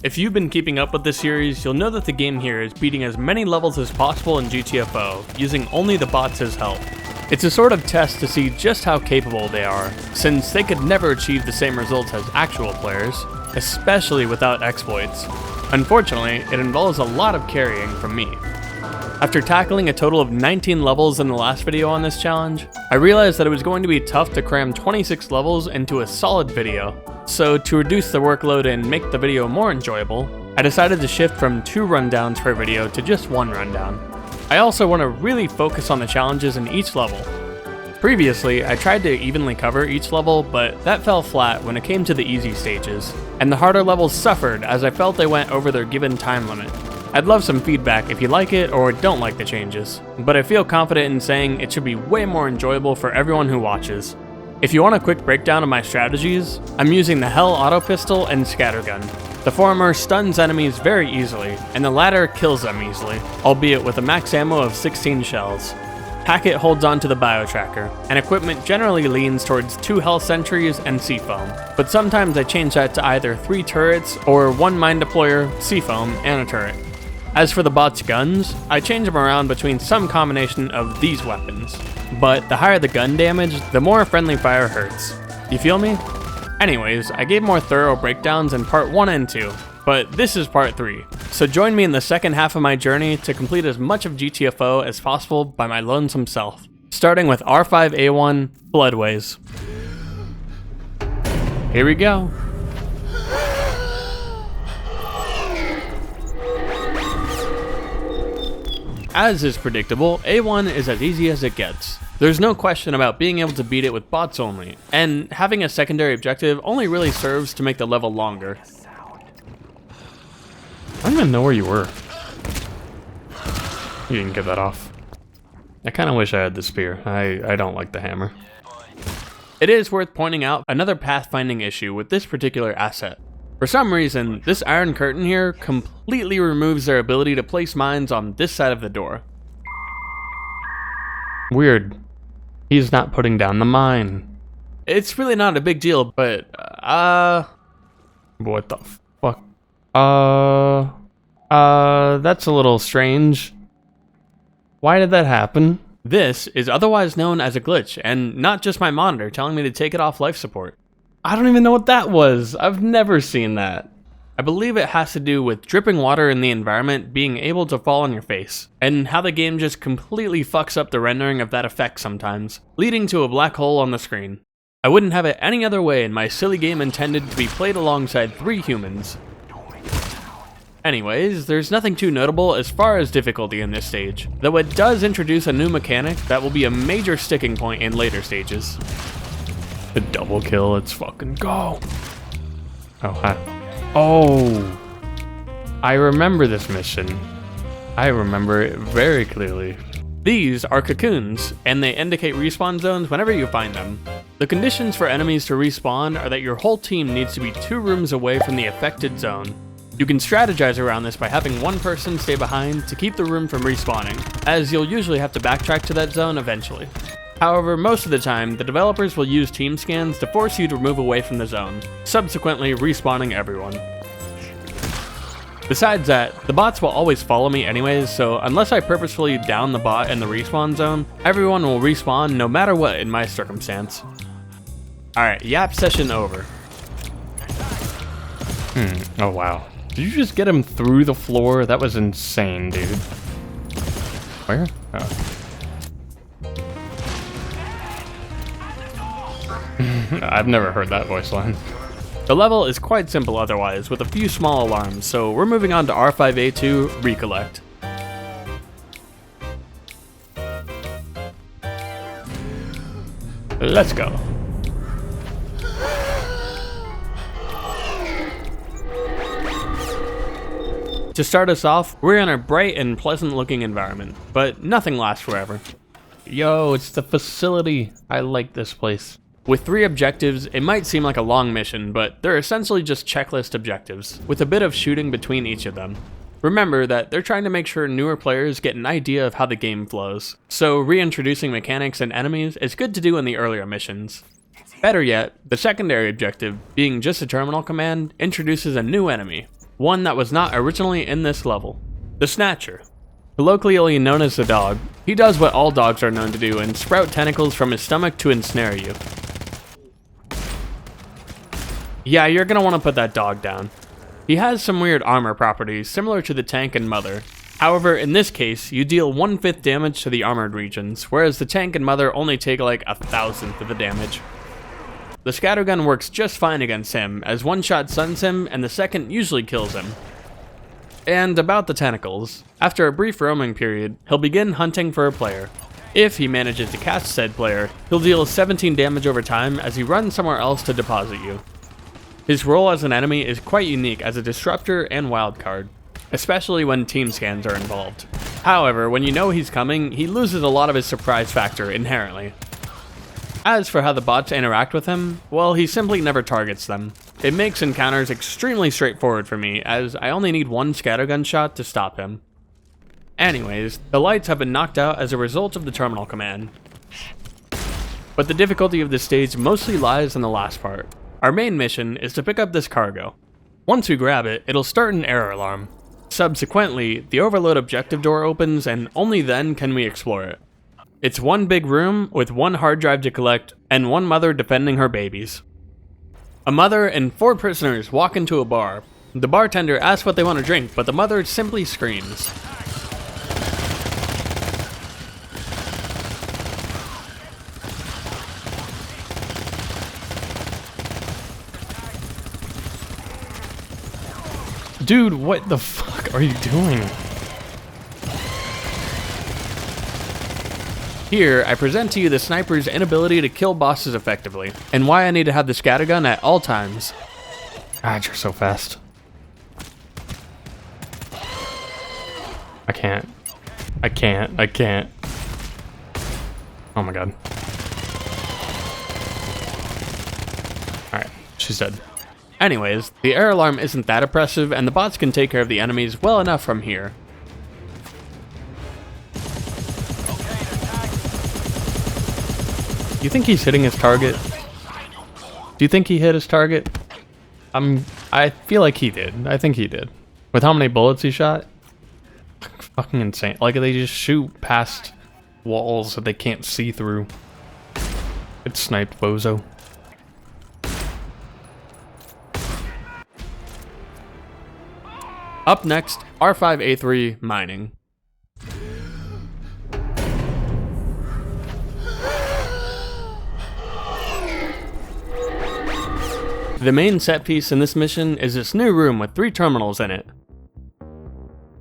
If you've been keeping up with this series, you'll know that the game here is beating as many levels as possible in GTFO, using only the bots as help. It's a sort of test to see just how capable they are, since they could never achieve the same results as actual players, especially without exploits. Unfortunately, it involves a lot of carrying from me. After tackling a total of 19 levels in the last video on this challenge, I realized that it was going to be tough to cram 26 levels into a solid video. So to reduce the workload and make the video more enjoyable, I decided to shift from 2 rundowns per video to just 1 rundown. I also want to really focus on the challenges in each level. Previously, I tried to evenly cover each level, but that fell flat when it came to the easy stages, and the harder levels suffered as I felt they went over their given time limit. I'd love some feedback if you like it or don't like the changes, but I feel confident in saying it should be way more enjoyable for everyone who watches. If you want a quick breakdown of my strategies, I'm using the Hell Auto Pistol and Scattergun. The former stuns enemies very easily, and the latter kills them easily, albeit with a max ammo of 16 shells. Hackett holds on to the Bio-Tracker, and equipment generally leans towards 2 health sentries and Seafoam, but sometimes I change that to either 3 turrets or 1 mine deployer, Seafoam, and a turret. As for the bots' guns, I change them around between some combination of these weapons, but the higher the gun damage, the more friendly fire hurts. You feel me? Anyways, I gave more thorough breakdowns in part 1 and 2, but this is part 3, so join me in the second half of my journey to complete as much of GTFO as possible by my lonesome self, starting with R5A1 Floodways. Here we go. As is predictable, A1 is as easy as it gets. There's no question about being able to beat it with bots only, and having a secondary objective only really serves to make the level longer. I don't even know where you were. You didn't get that off. I kind of wish I had the spear. I don't like the hammer. It is worth pointing out another pathfinding issue with this particular asset. For some reason, this iron curtain here completely removes their ability to place mines on this side of the door. Weird. He's not putting down the mine. It's really not a big deal, but, what the fuck? That's a little strange. Why did that happen? This is otherwise known as a glitch, and not just my monitor telling me to take it off life support. I don't even know what that was. I've never seen that. I believe it has to do with dripping water in the environment being able to fall on your face, and how the game just completely fucks up the rendering of that effect sometimes, leading to a black hole on the screen. I wouldn't have it any other way, and my silly game intended to be played alongside 3 humans. Anyways, there's nothing too notable as far as difficulty in this stage, though it does introduce a new mechanic that will be a major sticking point in later stages. The double kill, let's fucking go. Oh, hi. Oh, I remember this mission. I remember it very clearly. These are cocoons, and they indicate respawn zones whenever you find them. The conditions for enemies to respawn are that your whole team needs to be 2 rooms away from the affected zone. You can strategize around this by having 1 person stay behind to keep the room from respawning, as you'll usually have to backtrack to that zone eventually. However, most of the time, the developers will use team scans to force you to move away from the zone, subsequently respawning everyone. Besides that, the bots will always follow me anyways, so unless I purposefully down the bot in the respawn zone, everyone will respawn no matter what in my circumstance. Alright, yap session over. Oh wow. Did you just get him through the floor? That was insane, dude. Where? Oh. I've never heard that voice line. The level is quite simple otherwise, with a few small alarms, so we're moving on to R5A2 Recollect. Let's go. To start us off, we're in a bright and pleasant looking environment, but nothing lasts forever. Yo, it's the facility. I like this place. With 3 objectives, it might seem like a long mission, but they're essentially just checklist objectives, with a bit of shooting between each of them. Remember that they're trying to make sure newer players get an idea of how the game flows, so reintroducing mechanics and enemies is good to do in the earlier missions. Better yet, the secondary objective, being just a terminal command, introduces a new enemy. one that was not originally in this level. The Snatcher. Colloquially known as the dog, he does what all dogs are known to do and sprout tentacles from his stomach to ensnare you. Yeah, you're gonna want to put that dog down. He has some weird armor properties similar to the tank and mother. However, in this case, you deal 1/5 damage to the armored regions, whereas the tank and mother only take like 1,000th of the damage. The scattergun works just fine against him, as one shot stuns him and the second usually kills him. And about the tentacles, after a brief roaming period, he'll begin hunting for a player. If he manages to catch said player, he'll deal 17 damage over time as he runs somewhere else to deposit you. His role as an enemy is quite unique as a disruptor and wildcard, especially when team scans are involved. However, when you know he's coming, he loses a lot of his surprise factor inherently. As for how the bots interact with him, well, he simply never targets them. It makes encounters extremely straightforward for me, as I only need one scattergun shot to stop him. Anyways, the lights have been knocked out as a result of the terminal command. But the difficulty of this stage mostly lies in the last part. Our main mission is to pick up this cargo. Once we grab it, it'll start an error alarm. Subsequently, the overload objective door opens and only then can we explore it. It's one big room with one hard drive to collect and one mother defending her babies. A mother and 4 prisoners walk into a bar. The bartender asks what they want to drink, but the mother simply screams. Dude, what the fuck are you doing? Here, I present to you the sniper's inability to kill bosses effectively, and why I need to have the scattergun at all times. God, you're so fast. I can't. Oh my god. Alright, she's dead. Anyways, the error alarm isn't that oppressive, and the bots can take care of the enemies well enough from here. Do you think he's hitting his target? Do you think he hit his target? I feel like he did. I think he did. With how many bullets he shot? Fucking insane. Like, they just shoot past walls that they can't see through. It's sniped, bozo. Up next, R5A3 Mining. The main set piece in this mission is this new room with 3 terminals in it.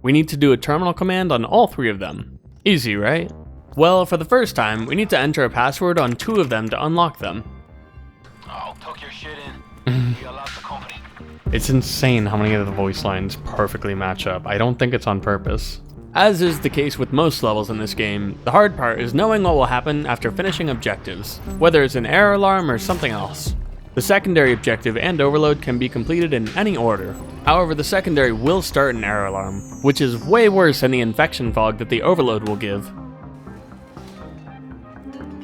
We need to do a terminal command on all 3 of them. Easy, right? Well, for the first time, we need to enter a password on 2 of them to unlock them. Oh, tuck your shit in. You got lots of company. It's insane how many of the voice lines perfectly match up. I don't think it's on purpose. As is the case with most levels in this game, the hard part is knowing what will happen after finishing objectives, whether it's an error alarm or something else. The secondary objective and overload can be completed in any order. However, the secondary will start an error alarm, which is way worse than the infection fog that the overload will give.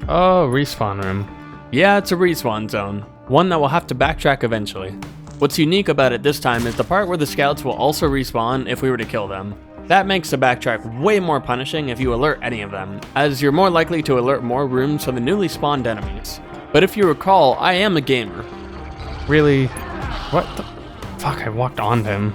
Oh, respawn room. Yeah, it's a respawn zone, one that will have to backtrack eventually. What's unique about it this time is the part where the scouts will also respawn if we were to kill them. That makes the backtrack way more punishing if you alert any of them, as you're more likely to alert more rooms for the newly spawned enemies. But if you recall, I am a gamer. Really? What the fuck? I walked on him.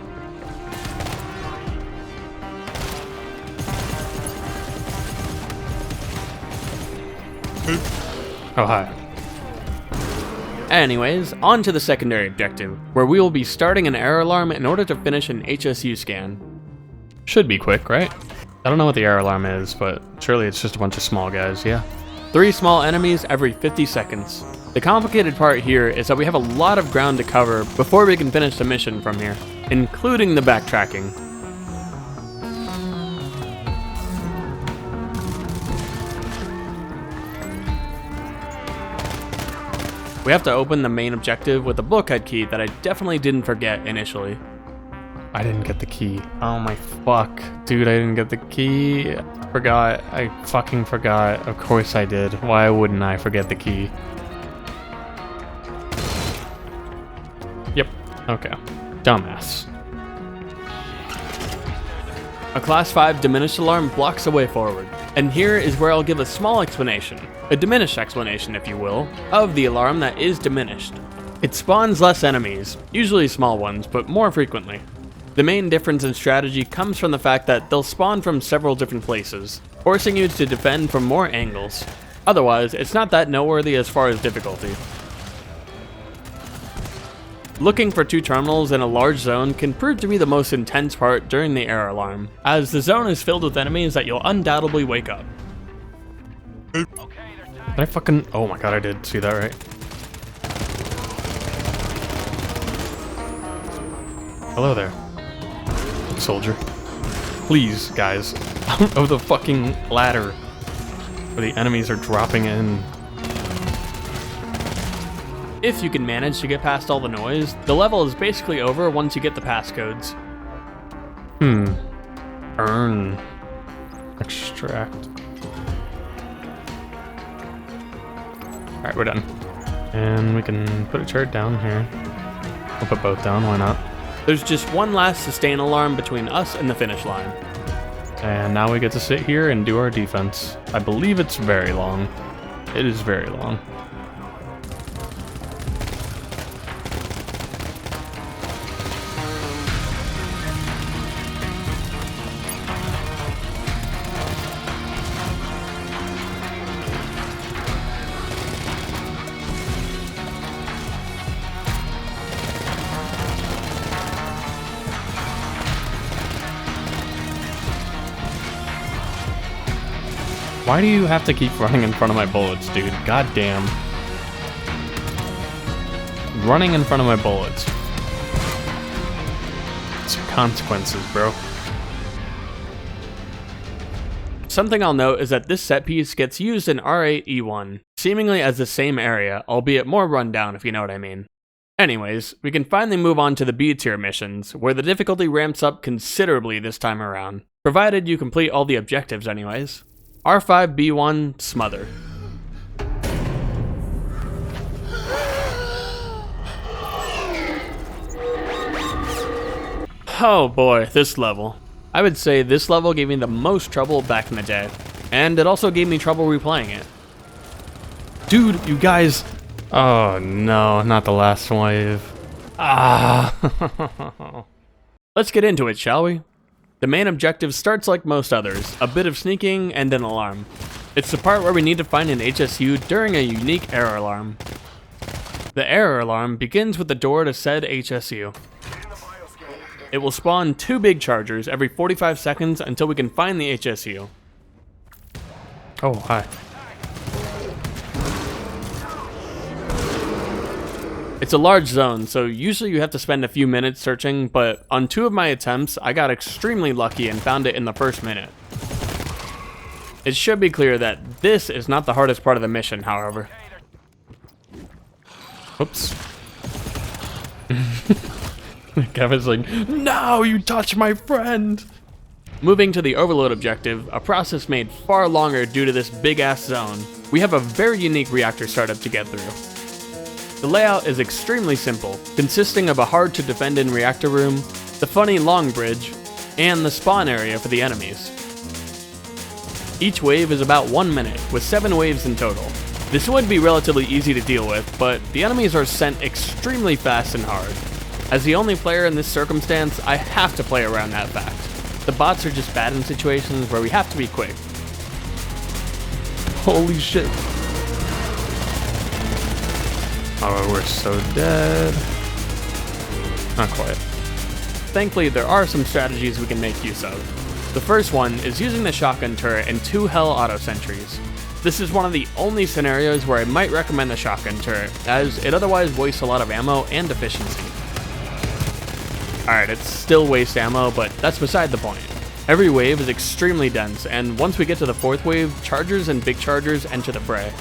Oh, hi. Anyways, on to the secondary objective, where we will be starting an error alarm in order to finish an HSU scan. Should be quick, right? I don't know what the error alarm is, but surely it's just a bunch of small guys, yeah. 3 small enemies every 50 seconds. The complicated part here is that we have a lot of ground to cover before we can finish the mission from here, including the backtracking. We have to open the main objective with a bulkhead key that I definitely didn't forget initially. I didn't get the key. Oh my fuck. Dude, I didn't get the key. Forgot. I fucking forgot. Of course I did. Why wouldn't I forget the key? Yep. Okay. Dumbass. A Class 5 diminished alarm blocks the way forward, and here is where I'll give a small explanation, a diminished explanation if you will, of the alarm that is diminished. It spawns less enemies, usually small ones, but more frequently. The main difference in strategy comes from the fact that they'll spawn from several different places, forcing you to defend from more angles. Otherwise, it's not that noteworthy as far as difficulty. Looking for two terminals in a large zone can prove to be the most intense part during the error alarm, as the zone is filled with enemies that you'll undoubtedly wake up. Did I fucking... oh my god, I did see that right. Hello there, soldier. Please, guys, out of the fucking ladder where the enemies are dropping in. If you can manage to get past all the noise, the level is basically over once you get the passcodes. Earn. Extract. Alright, we're done. And we can put a turret down here. We'll put both down, why not? There's just one last sustain alarm between us and the finish line. And now we get to sit here and do our defense. I believe it's very long. It is very long. Why do you have to keep running in front of my bullets, dude? God damn. Running in front of my bullets. It's consequences, bro. Something I'll note is that this set piece gets used in R5A1, seemingly as the same area, albeit more rundown if you know what I mean. Anyways, we can finally move on to the B tier missions, where the difficulty ramps up considerably this time around, provided you complete all the objectives anyways. R5B1 Smother. Oh boy, this level. I would say this level gave me the most trouble back in the day, and it also gave me trouble replaying it. Dude, you guys... oh no, not the last wave. Ah. Let's get into it, shall we? The main objective starts like most others, a bit of sneaking and an alarm. It's the part where we need to find an HSU during a unique error alarm. The error alarm begins with the door to said HSU. It will spawn 2 big chargers every 45 seconds until we can find the HSU. Oh, hi. It's a large zone, so usually you have to spend a few minutes searching, but on 2 of my attempts, I got extremely lucky and found it in the first minute. It should be clear that this is not the hardest part of the mission, however. Oops. Kevin's like, no, you touched my friend! Moving to the overload objective, a process made far longer due to this big-ass zone, we have a very unique reactor startup to get through. The layout is extremely simple, consisting of a hard-to-defend-in reactor room, the funny long bridge, and the spawn area for the enemies. Each wave is about 1 minute, with 7 waves in total. This would be relatively easy to deal with, but the enemies are sent extremely fast and hard. As the only player in this circumstance, I have to play around that fact. The bots are just bad in situations where we have to be quick. Holy shit. Oh, we're so dead. Not quite. Thankfully, there are some strategies we can make use of. The first one is using the shotgun turret and 2 Hell auto sentries. This is one of the only scenarios where I might recommend the shotgun turret, as it otherwise wastes a lot of ammo and efficiency. Alright, it's still waste ammo, but that's beside the point. Every wave is extremely dense, and once we get to the 4th wave, chargers and big chargers enter the fray.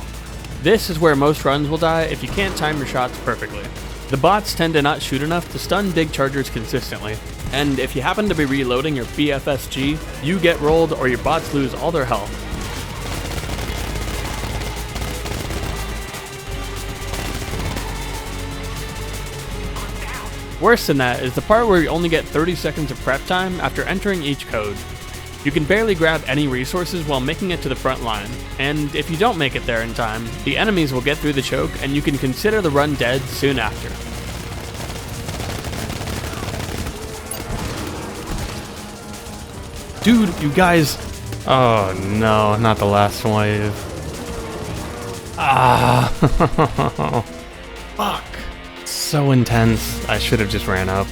This is where most runs will die if you can't time your shots perfectly. The bots tend to not shoot enough to stun big chargers consistently, and if you happen to be reloading your BFSG, you get rolled or your bots lose all their health. Worse than that is the part where you only get 30 seconds of prep time after entering each code. You can barely grab any resources while making it to the front line, and if you don't make it there in time, the enemies will get through the choke and you can consider the run dead soon after. Dude, you guys... Oh no, not the last wave. Ah, fuck. So intense, I should have just ran up.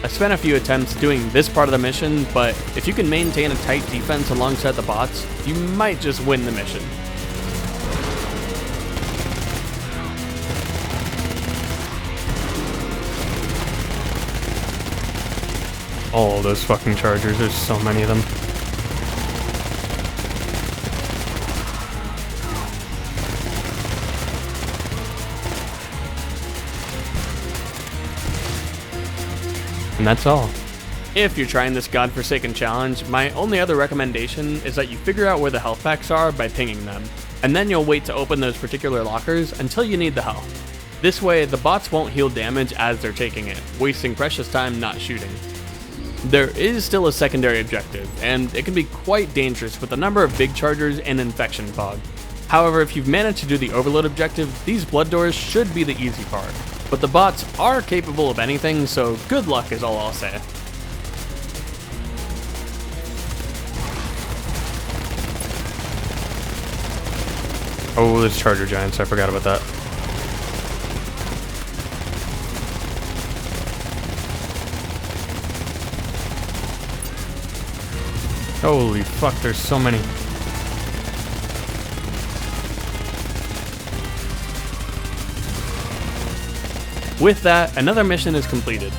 I spent a few attempts doing this part of the mission, but if you can maintain a tight defense alongside the bots, you might just win the mission. Oh, those fucking chargers, there's so many of them. And that's all. If you're trying this godforsaken challenge, my only other recommendation is that you figure out where the health packs are by pinging them, and then you'll wait to open those particular lockers until you need the health. This way, the bots won't heal damage as they're taking it, wasting precious time not shooting. There is still a secondary objective, and it can be quite dangerous with a number of big chargers and infection fog. However, if you've managed to do the overload objective, these blood doors should be the easy part. But the bots are capable of anything, so good luck is all I'll say. Oh, there's charger giants, I forgot about that. Holy fuck, there's so many. With that, another mission is completed.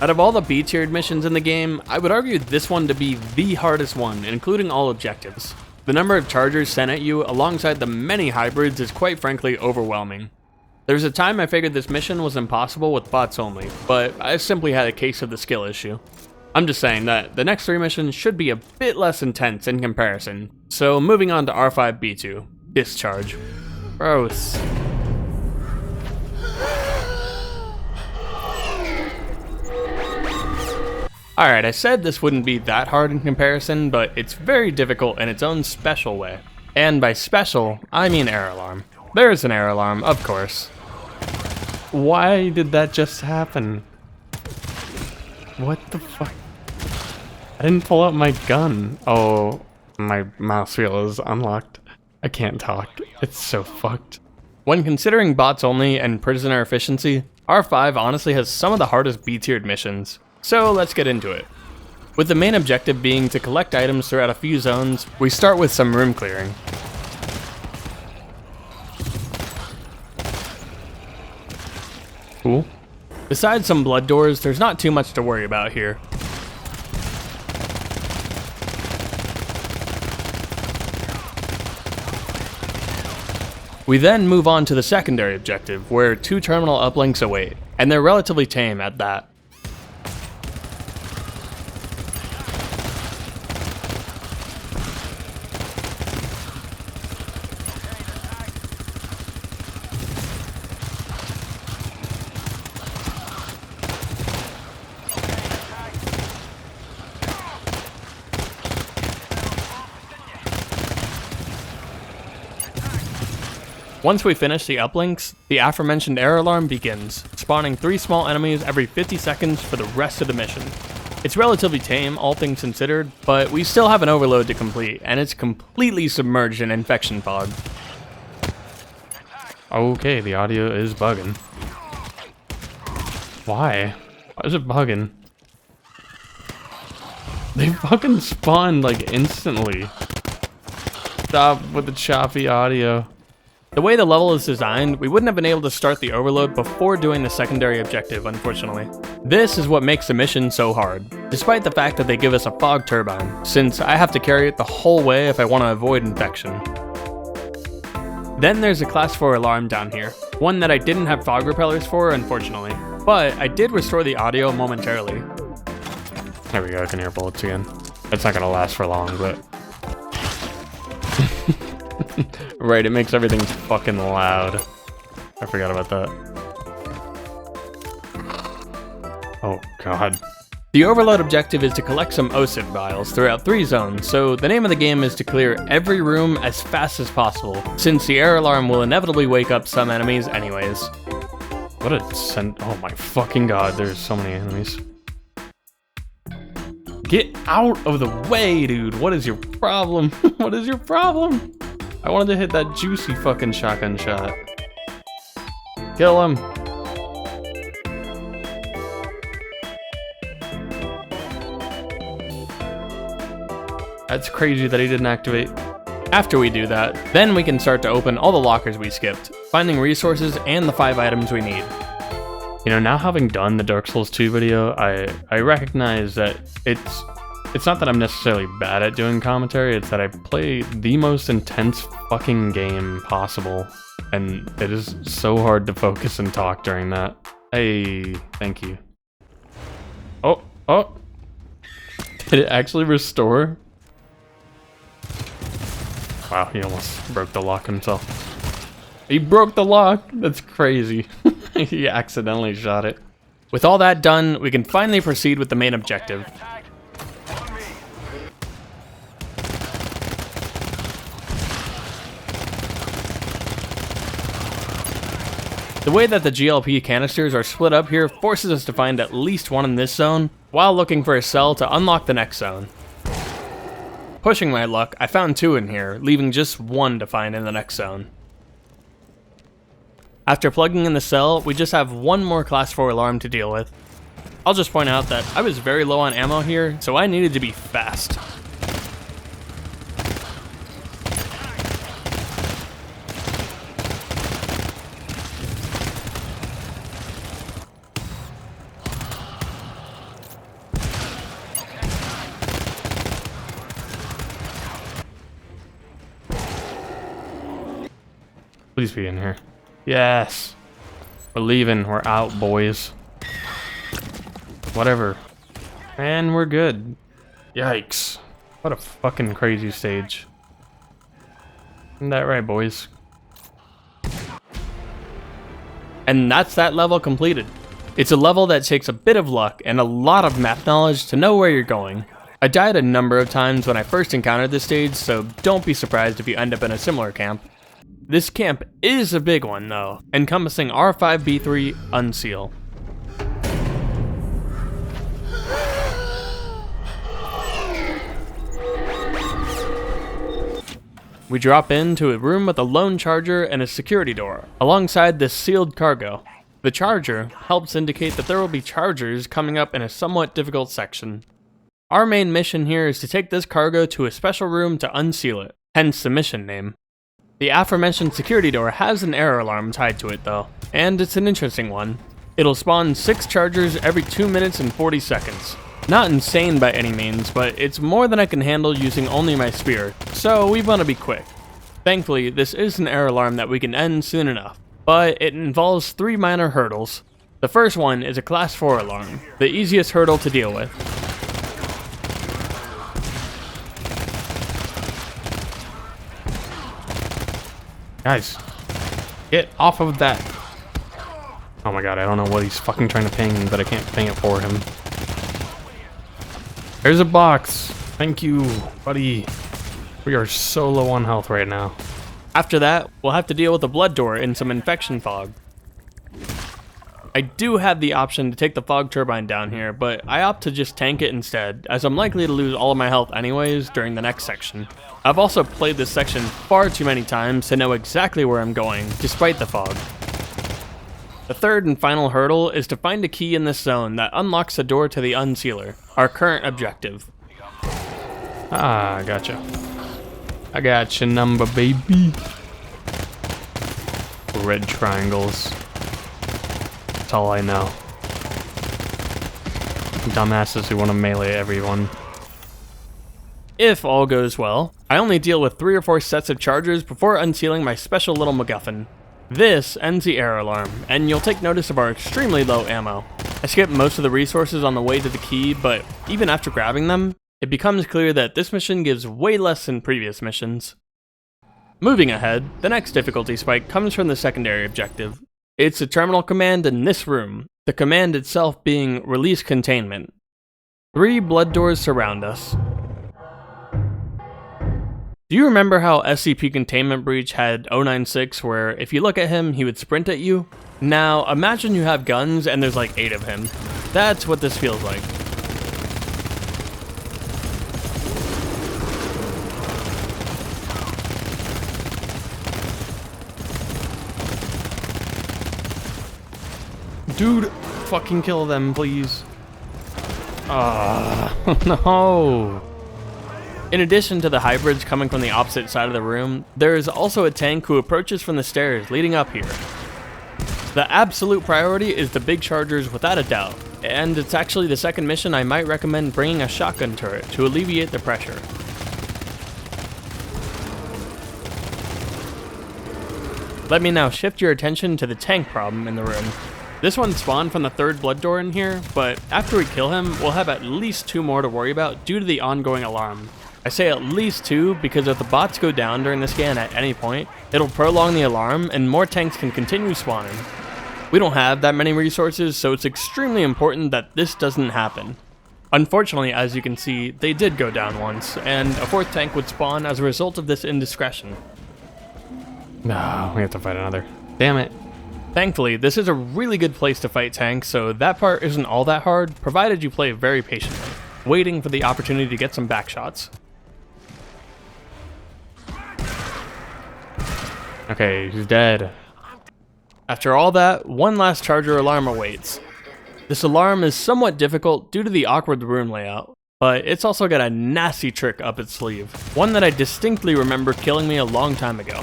Out of all the B-tiered missions in the game, I would argue this one to be the hardest one, including all objectives. The number of chargers sent at you alongside the many hybrids is quite frankly overwhelming. There was a time I figured this mission was impossible with bots only, but I simply had a case of the skill issue. I'm just saying that the next 3 missions should be a bit less intense in comparison. So moving on to R5B2 Discharge. Gross. Alright, I said this wouldn't be that hard in comparison, but it's very difficult in its own special way. And by special, I mean error alarm. There is an error alarm, of course. Why did that just happen? What the fuck? I didn't pull out my gun. Oh, my mouse wheel is unlocked. I can't talk. It's so fucked. When considering bots only and prisoner efficiency, R5 honestly has some of the hardest B-tiered missions. So let's get into it. With the main objective being to collect items throughout a few zones, we start with some room clearing. Cool. Besides some blood doors, there's not too much to worry about here. We then move on to the secondary objective, where 2 terminal uplinks await, and they're relatively tame at that. Once we finish the uplinks, the aforementioned error alarm begins, spawning 3 small enemies every 50 seconds for the rest of the mission. It's relatively tame, all things considered, but we still have an overload to complete, and it's completely submerged in infection fog. Okay, the audio is bugging. Why? Why is it bugging? They fucking spawned like instantly. Stop with the choppy audio. The way the level is designed, we wouldn't have been able to start the overload before doing the secondary objective, unfortunately. This is what makes the mission so hard, despite the fact that they give us a fog turbine, since I have to carry it the whole way if I want to avoid infection. Then there's a class 4 alarm down here, one that I didn't have fog repellers for, unfortunately, but I did restore the audio momentarily. There we go, I can hear bullets again. It's not gonna last for long, but... Right, it makes everything fucking loud. I forgot about that. Oh god. The overload objective is to collect some OSID vials throughout 3 zones, so the name of the game is to clear every room as fast as possible, since the error alarm will inevitably wake up some enemies anyways. What a oh my fucking god, there's so many enemies. Get out of the way, dude! What is your problem? What is your problem? I wanted to hit that juicy fucking shotgun shot. Kill him! That's crazy that he didn't activate. After we do that, then we can start to open all the lockers we skipped, finding resources and the 5 items we need. You know, now having done the Dark Souls 2 video, I recognize that it's not that I'm necessarily bad at doing commentary, it's that I play the most intense fucking game possible, and it is so hard to focus and talk during that. Hey, thank you. Oh, did it actually restore? Wow, he almost broke the lock himself. He broke the lock? That's crazy. He accidentally shot it. With all that done, we can finally proceed with the main objective. The way that the GLP canisters are split up here forces us to find at least one in this zone, while looking for a cell to unlock the next zone. Pushing my luck, I found 2 in here, leaving just 1 to find in the next zone. After plugging in the cell, we just have 1 more class 4 alarm to deal with. I'll just point out that I was very low on ammo here, so I needed to be fast. Please be in here. Yes. We're leaving. We're out, boys. Whatever. And we're good. Yikes. What a fucking crazy stage. Isn't that right, boys? And that's that level completed. It's a level that takes a bit of luck and a lot of map knowledge to know where you're going. I died a number of times when I first encountered this stage, so don't be surprised if you end up in a similar camp. This camp is a big one though, encompassing R5B3 Unseal. We drop into a room with a lone charger and a security door, alongside this sealed cargo. The charger helps indicate that there will be chargers coming up in a somewhat difficult section. Our main mission here is to take this cargo to a special room to unseal it, hence the mission name. The aforementioned security door has an error alarm tied to it though, and it's an interesting one. It'll spawn 6 chargers every 2 minutes and 40 seconds. Not insane by any means, but it's more than I can handle using only my spear, so we want to be quick. Thankfully, this is an error alarm that we can end soon enough, but it involves 3 minor hurdles. The first one is a class 4 alarm, the easiest hurdle to deal with. Guys, get off of that. Oh my god, I don't know what he's fucking trying to ping, but I can't ping it for him. There's a box. Thank you, buddy. We are so low on health right now. After that, we'll have to deal with the blood door and some infection fog. I do have the option to take the fog turbine down here, but I opt to just tank it instead, as I'm likely to lose all of my health anyways during the next section. I've also played this section far too many times to know exactly where I'm going, despite the fog. The third and final hurdle is to find a key in this zone that unlocks the door to the Unsealer, our current objective. Ah, gotcha. I got your number, baby. Red triangles. That's all I know. Dumbasses who want to melee everyone. If all goes well, I only deal with 3 or 4 sets of chargers before unsealing my special little MacGuffin. This ends the error alarm, and you'll take notice of our extremely low ammo. I skipped most of the resources on the way to the key, but even after grabbing them, it becomes clear that this mission gives way less than previous missions. Moving ahead, the next difficulty spike comes from the secondary objective. It's a terminal command in this room, the command itself being Release Containment. 3 blood doors surround us. Do you remember how SCP Containment Breach had 096 where if you look at him, he would sprint at you? Now, imagine you have guns and there's like 8 of him. That's what this feels like. Dude, fucking kill them, please. No. In addition to the hybrids coming from the opposite side of the room, there is also a tank who approaches from the stairs leading up here. The absolute priority is the big chargers without a doubt, and it's actually the second mission I might recommend bringing a shotgun turret to alleviate the pressure. Let me now shift your attention to the tank problem in the room. This one spawned from the 3rd blood door in here, but after we kill him, we'll have at least 2 more to worry about due to the ongoing alarm. I say at least 2 because if the bots go down during the scan at any point, it'll prolong the alarm and more tanks can continue spawning. We don't have that many resources, so it's extremely important that this doesn't happen. Unfortunately, as you can see, they did go down once, and a 4th tank would spawn as a result of this indiscretion. No, we have to fight another. Damn it. Thankfully, this is a really good place to fight tanks, so that part isn't all that hard, provided you play very patiently, waiting for the opportunity to get some back shots. Okay, he's dead. After all that, one last charger alarm awaits. This alarm is somewhat difficult due to the awkward room layout, but it's also got a nasty trick up its sleeve, one that I distinctly remember killing me a long time ago.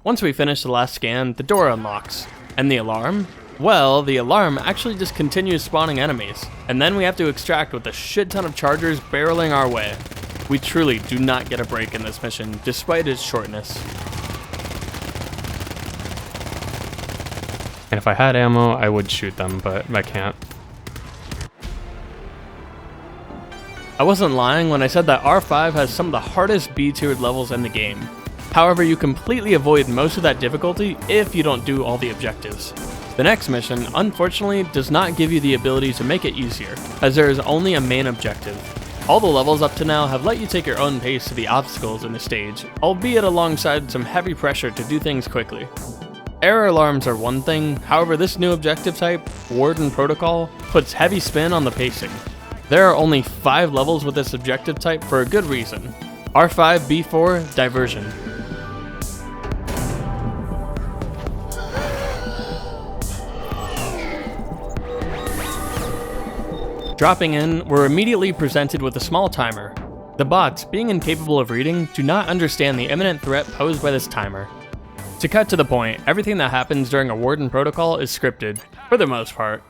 Once we finish the last scan, the door unlocks. And the alarm? Well, the alarm actually just continues spawning enemies, and then we have to extract with a shit ton of chargers barreling our way. We truly do not get a break in this mission, despite its shortness. And if I had ammo, I would shoot them, but I can't. I wasn't lying when I said that R5 has some of the hardest B-tiered levels in the game. However, you completely avoid most of that difficulty if you don't do all the objectives. The next mission, unfortunately, does not give you the ability to make it easier, as there is only a main objective. All the levels up to now have let you take your own pace to the obstacles in the stage, albeit alongside some heavy pressure to do things quickly. Error alarms are one thing, however this new objective type, Warden Protocol, puts heavy spin on the pacing. There are only 5 levels with this objective type for a good reason. R5B4 Diversion. Dropping in, we're immediately presented with a small timer. The bots, being incapable of reading, do not understand the imminent threat posed by this timer. To cut to the point, everything that happens during a Warden Protocol is scripted, for the most part.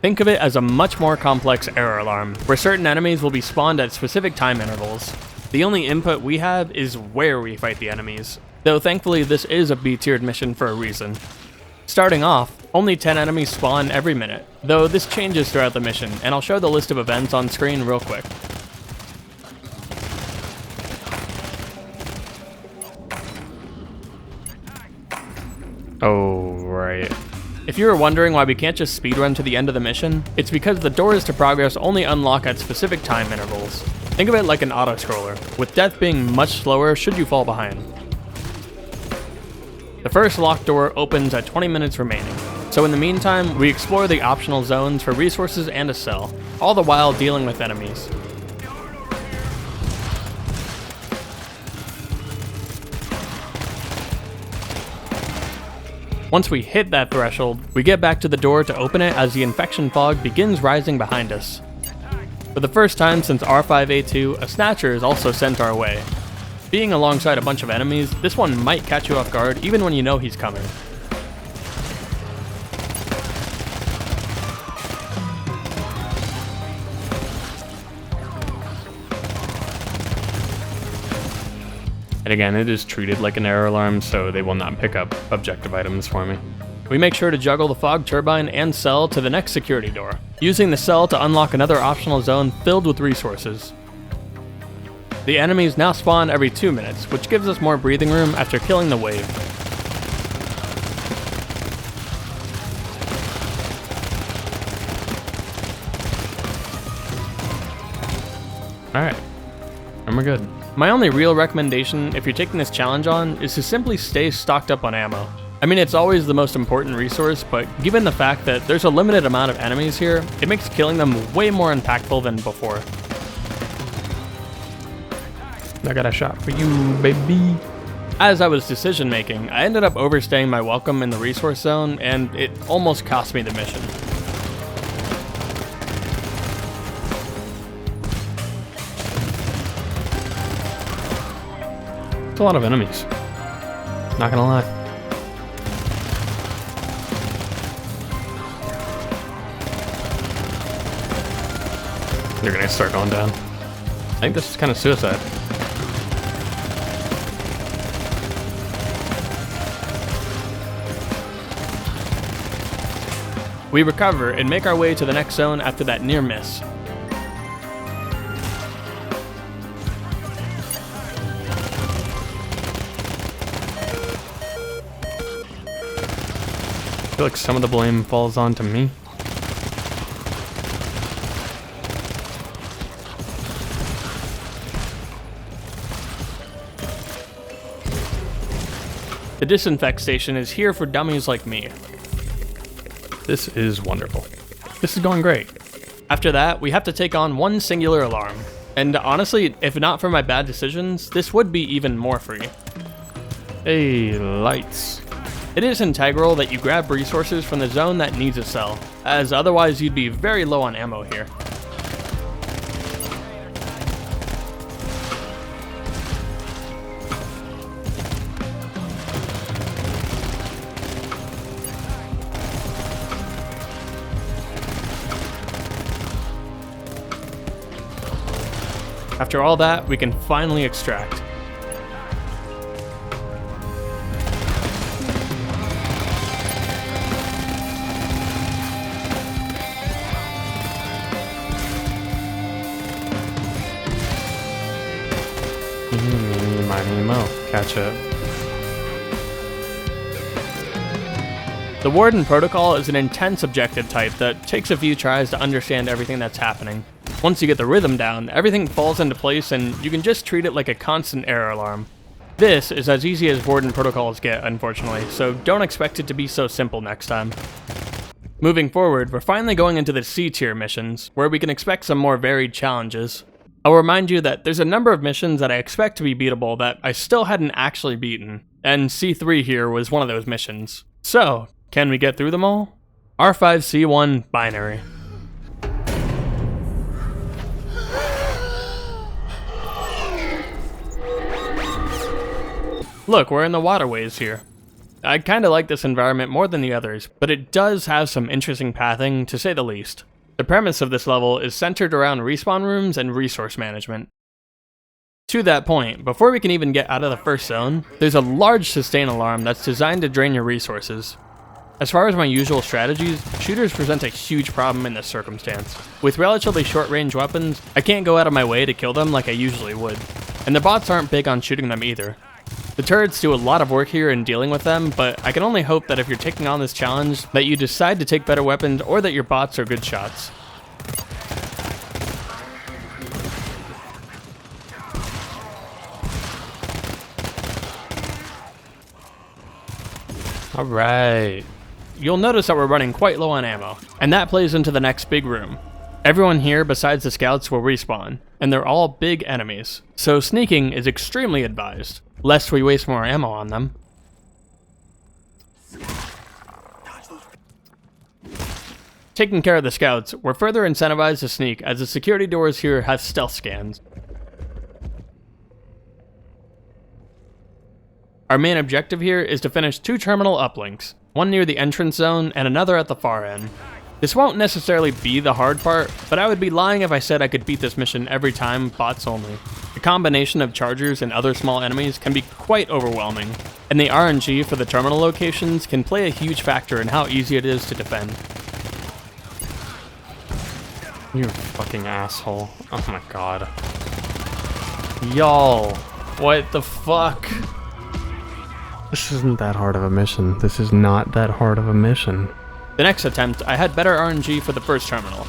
Think of it as a much more complex error alarm, where certain enemies will be spawned at specific time intervals. The only input we have is where we fight the enemies, though thankfully this is a B-tiered mission for a reason. Starting off, only 10 enemies spawn every minute, though this changes throughout the mission, and I'll show the list of events on screen real quick. Oh, right. If you were wondering why we can't just speedrun to the end of the mission, it's because the doors to progress only unlock at specific time intervals. Think of it like an auto-scroller, with death being much slower should you fall behind. The first locked door opens at 20 minutes remaining, so in the meantime, we explore the optional zones for resources and a cell, all the while dealing with enemies. Once we hit that threshold, we get back to the door to open it as the infection fog begins rising behind us. For the first time since R5A2, a Snatcher is also sent our way. Being alongside a bunch of enemies, this one might catch you off guard even when you know he's coming. And again, it is treated like an error alarm, so they will not pick up objective items for me. We make sure to juggle the fog turbine and cell to the next security door, using the cell to unlock another optional zone filled with resources. The enemies now spawn every 2 minutes, which gives us more breathing room after killing the wave. Alright. And we're good. My only real recommendation, if you're taking this challenge on, is to simply stay stocked up on ammo. I mean, it's always the most important resource, but given the fact that there's a limited amount of enemies here, it makes killing them way more impactful than before. I got a shot for you, baby. As I was decision making, I ended up overstaying my welcome in the resource zone, and it almost cost me the mission. It's a lot of enemies. Not gonna lie. They're gonna start going down. I think this is kind of suicide. We recover and make our way to the next zone after that near miss. I feel like some of the blame falls onto me. The disinfect station is here for dummies like me. This is wonderful. This is going great. After that, we have to take on one singular alarm. And honestly, if not for my bad decisions, this would be even more free. Hey, lights. It is integral that you grab resources from the zone that needs a cell, as otherwise you'd be very low on ammo here. After all that, we can finally extract. Catch it. The Warden Protocol is an intense objective type that takes a few tries to understand everything that's happening. Once you get the rhythm down, everything falls into place and you can just treat it like a constant error alarm. This is as easy as Warden Protocols get, unfortunately, so don't expect it to be so simple next time. Moving forward, we're finally going into the C-tier missions, where we can expect some more varied challenges. I'll remind you that there's a number of missions that I expect to be beatable that I still hadn't actually beaten, and C3 here was one of those missions. So, can we get through them all? R5C1 Binary. Look, we're in the waterways here. I kinda like this environment more than the others, but it does have some interesting pathing, to say the least. The premise of this level is centered around respawn rooms and resource management. To that point, before we can even get out of the first zone, there's a large sustain alarm that's designed to drain your resources. As far as my usual strategies, shooters present a huge problem in this circumstance. With relatively short-range weapons, I can't go out of my way to kill them like I usually would, and the bots aren't big on shooting them either. The turrets do a lot of work here in dealing with them, but I can only hope that if you're taking on this challenge, that you decide to take better weapons or that your bots are good shots. Alright. You'll notice that we're running quite low on ammo, and that plays into the next big room. Everyone here besides the scouts will respawn, and they're all big enemies, so sneaking is extremely advised, lest we waste more ammo on them. Taking care of the scouts, we're further incentivized to sneak as the security doors here have stealth scans. Our main objective here is to finish 2 terminal uplinks, one near the entrance zone and another at the far end. This won't necessarily be the hard part, but I would be lying if I said I could beat this mission every time, bots only. The combination of chargers and other small enemies can be quite overwhelming, and the RNG for the terminal locations can play a huge factor in how easy it is to defend. You fucking asshole. Oh my god. Y'all, what the fuck? This isn't that hard of a mission. This is not that hard of a mission. The next attempt, I had better RNG for the first terminal.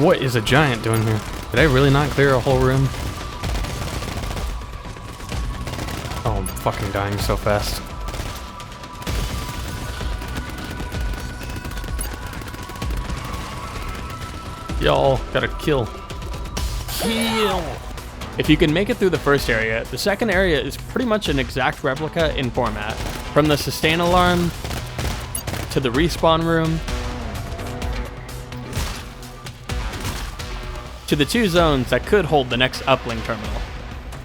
What is a giant doing here? Did I really not clear a whole room? Oh, I'm fucking dying so fast. Y'all gotta kill. Kill! If you can make it through the first area, the second area is pretty much an exact replica in format. From the sustain alarm, to the respawn room, to the two zones that could hold the next uplink terminal.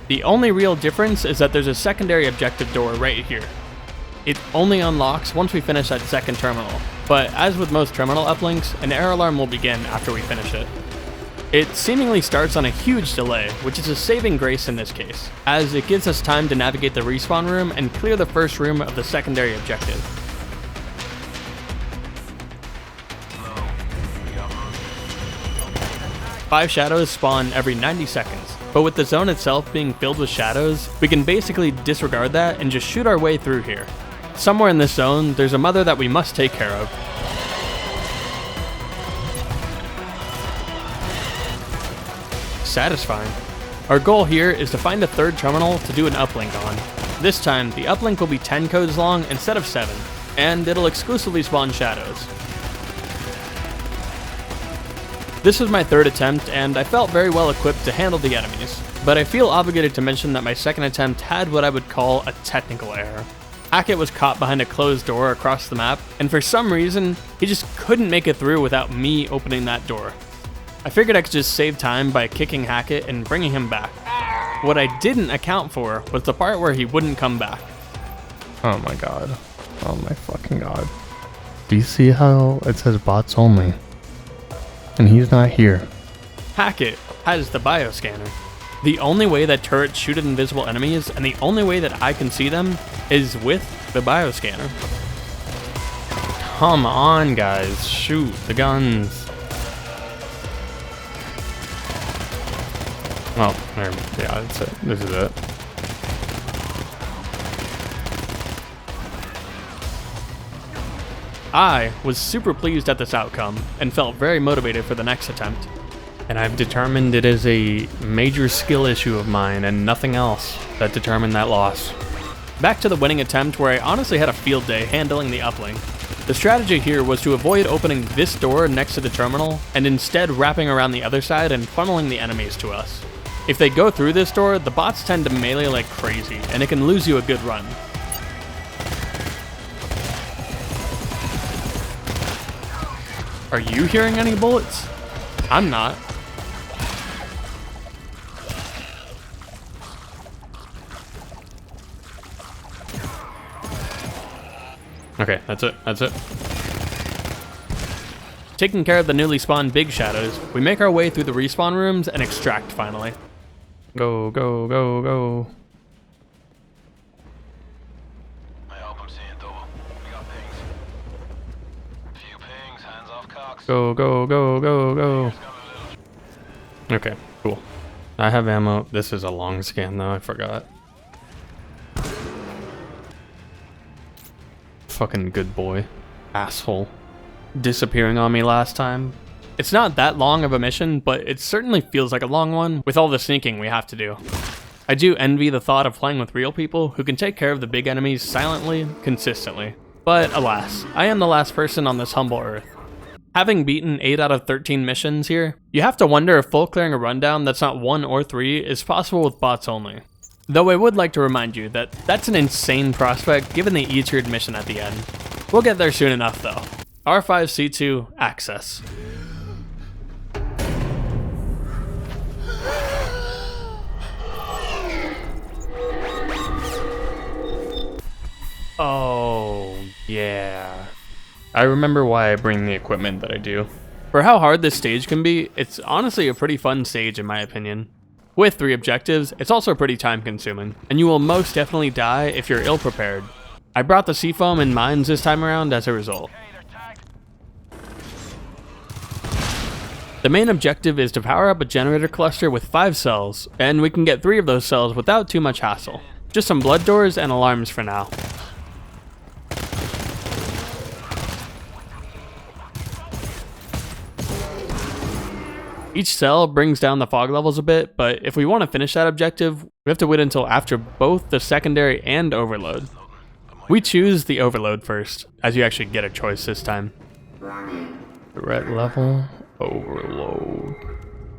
The only real difference is that there's a secondary objective door right here. It only unlocks once we finish that second terminal, but as with most terminal uplinks, an error alarm will begin after we finish it. It seemingly starts on a huge delay, which is a saving grace in this case, as it gives us time to navigate the respawn room and clear the first room of the secondary objective. Five shadows spawn every 90 seconds, but with the zone itself being filled with shadows, we can basically disregard that and just shoot our way through here. Somewhere in this zone, there's a mother that we must take care of. Satisfying. Our goal here is to find a third terminal to do an uplink on. This time, the uplink will be 10 codes long instead of 7, and it'll exclusively spawn shadows. This was my third attempt, and I felt very well equipped to handle the enemies, but I feel obligated to mention that my second attempt had what I would call a technical error. Archaeic was caught behind a closed door across the map, and for some reason, he just couldn't make it through without me opening that door. I figured I could just save time by kicking Archaeic and bringing him back. What I didn't account for was the part where he wouldn't come back. Oh my god. Oh my fucking god. Do you see how it says bots only? And he's not here. Archaeic has the bioscanner. The only way that turrets shoot at invisible enemies, and the only way that I can see them, is with the bioscanner. Come on, guys. Shoot the guns. Oh, there. Yeah, that's it. This is it. I was super pleased at this outcome, and felt very motivated for the next attempt. And I've determined it is a major skill issue of mine and nothing else that determined that loss. Back to the winning attempt, where I honestly had a field day handling the uplink. The strategy here was to avoid opening this door next to the terminal, and instead wrapping around the other side and funneling the enemies to us. If they go through this door, the bots tend to melee like crazy, and it can lose you a good run. Are you hearing any bullets? I'm not. Okay, that's it. That's it. Taking care of the newly spawned big shadows, we make our way through the respawn rooms and extract finally. Go, go, go, go. I hope I'm seeing Toby. We got pings. Few pings, hands off cocks. Go, go, go, go, go. Got a little. Okay, cool. I have ammo. This is a long scan though, I forgot. Fucking good boy. Asshole. Disappearing on me last time. It's not that long of a mission, but it certainly feels like a long one with all the sneaking we have to do. I do envy the thought of playing with real people who can take care of the big enemies silently, consistently. But alas, I am the last person on this humble earth. Having beaten 8 out of 13 missions here, you have to wonder if full clearing a rundown that's not 1 or 3 is possible with bots only. Though I would like to remind you that that's an insane prospect given the E-tiered mission at the end. We'll get there soon enough though. R5C2 Access. Oh, yeah. I remember why I bring the equipment that I do. For how hard this stage can be, it's honestly a pretty fun stage in my opinion. With 3 objectives, it's also pretty time consuming, and you will most definitely die if you're ill prepared. I brought the seafoam and mines this time around as a result. The main objective is to power up a generator cluster with 5 cells, and we can get 3 of those cells without too much hassle. Just some blood doors and alarms for now. Each cell brings down the fog levels a bit, but if we want to finish that objective, we have to wait until after both the secondary and overload. We choose the overload first, as you actually get a choice this time. Threat level overload.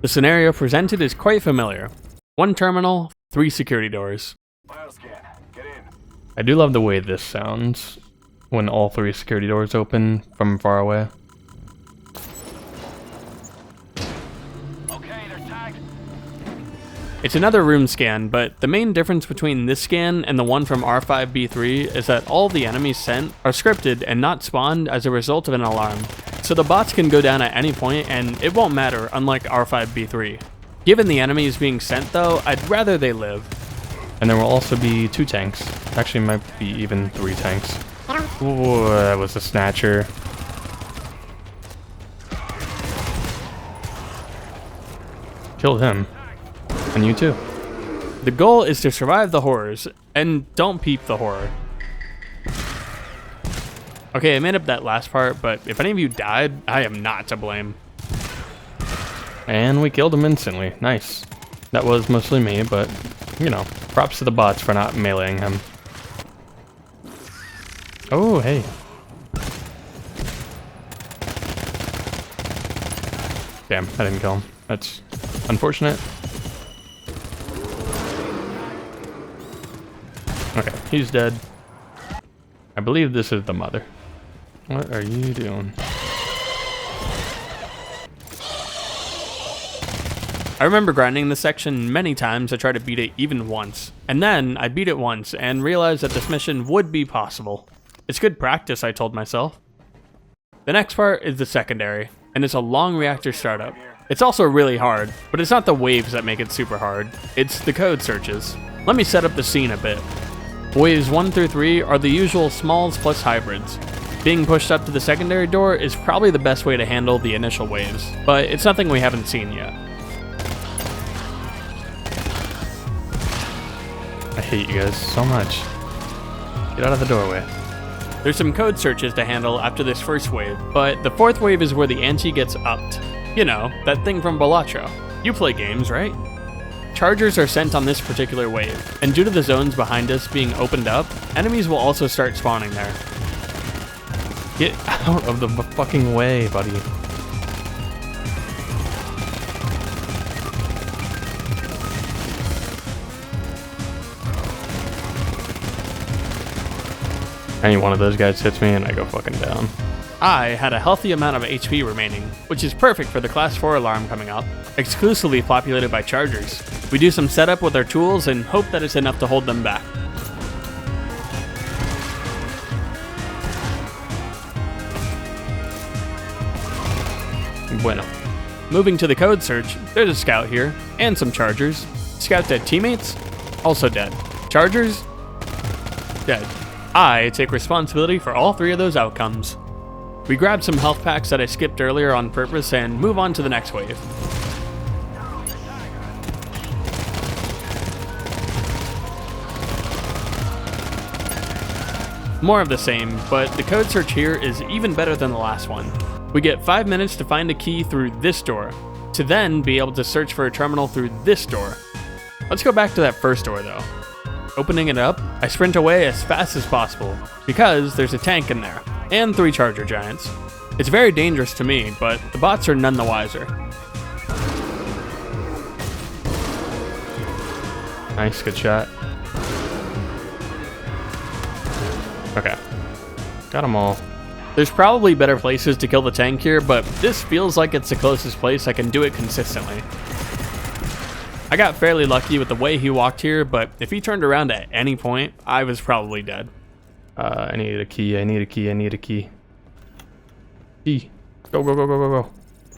The scenario presented is quite familiar. 1 terminal, 3 security doors. I do love the way this sounds when all 3 security doors open from far away. It's another room scan, but the main difference between this scan and the one from R5B3 is that all the enemies sent are scripted and not spawned as a result of an alarm. So the bots can go down at any point and it won't matter, unlike R5B3. Given the enemies being sent though, I'd rather they live. And there will also be 2 tanks. Actually, might be even 3 tanks. Ooh, that was a snatcher. Killed him. And you too. The goal is to survive the horrors, and don't peep the horror. Okay, I made up that last part, but if any of you died, I am not to blame. And we killed him instantly. Nice. That was mostly me, but, you know, props to the bots for not meleeing him. Oh, hey. Damn, I didn't kill him. That's unfortunate. Okay, he's dead. I believe this is the mother. What are you doing? I remember grinding this section many times to try to beat it even once. And then I beat it once and realized that this mission would be possible. It's good practice, I told myself. The next part is the secondary, and it's a long reactor startup. It's also really hard, but it's not the waves that make it super hard. It's the code searches. Let me set up the scene a bit. Waves 1 through 3 are the usual smalls plus hybrids. Being pushed up to the secondary door is probably the best way to handle the initial waves, but it's nothing we haven't seen yet. I hate you guys so much. Get out of the doorway. There's some code searches to handle after this first wave, but the 4th wave is where the ante gets upped. You know, that thing from Balatro. You play games, right? Chargers are sent on this particular wave, and due to the zones behind us being opened up, enemies will also start spawning there. Get out of the fucking way, buddy. Any one of those guys hits me and I go fucking down. I had a healthy amount of HP remaining, which is perfect for the Class 4 alarm coming up, exclusively populated by chargers. We do some setup with our tools and hope that it's enough to hold them back. Bueno. Moving to the code search, there's a scout here, and some chargers. Scout dead teammates, also dead. Chargers, dead. I take responsibility for all 3 of those outcomes. We grab some health packs that I skipped earlier on purpose and move on to the next wave. More of the same, but the code search here is even better than the last one. We get 5 minutes to find a key through this door, to then be able to search for a terminal through this door. Let's go back to that first door though. Opening it up, I sprint away as fast as possible, because there's a tank in there, and 3 charger giants. It's very dangerous to me, but the bots are none the wiser. Nice, good shot. Okay. Got them all. There's probably better places to kill the tank here, but this feels like it's the closest place I can do it consistently. I got fairly lucky with the way he walked here, but if he turned around at any point, I was probably dead. I need a key, I need a key, I need a key. Key. Go, go, go, go, go, go.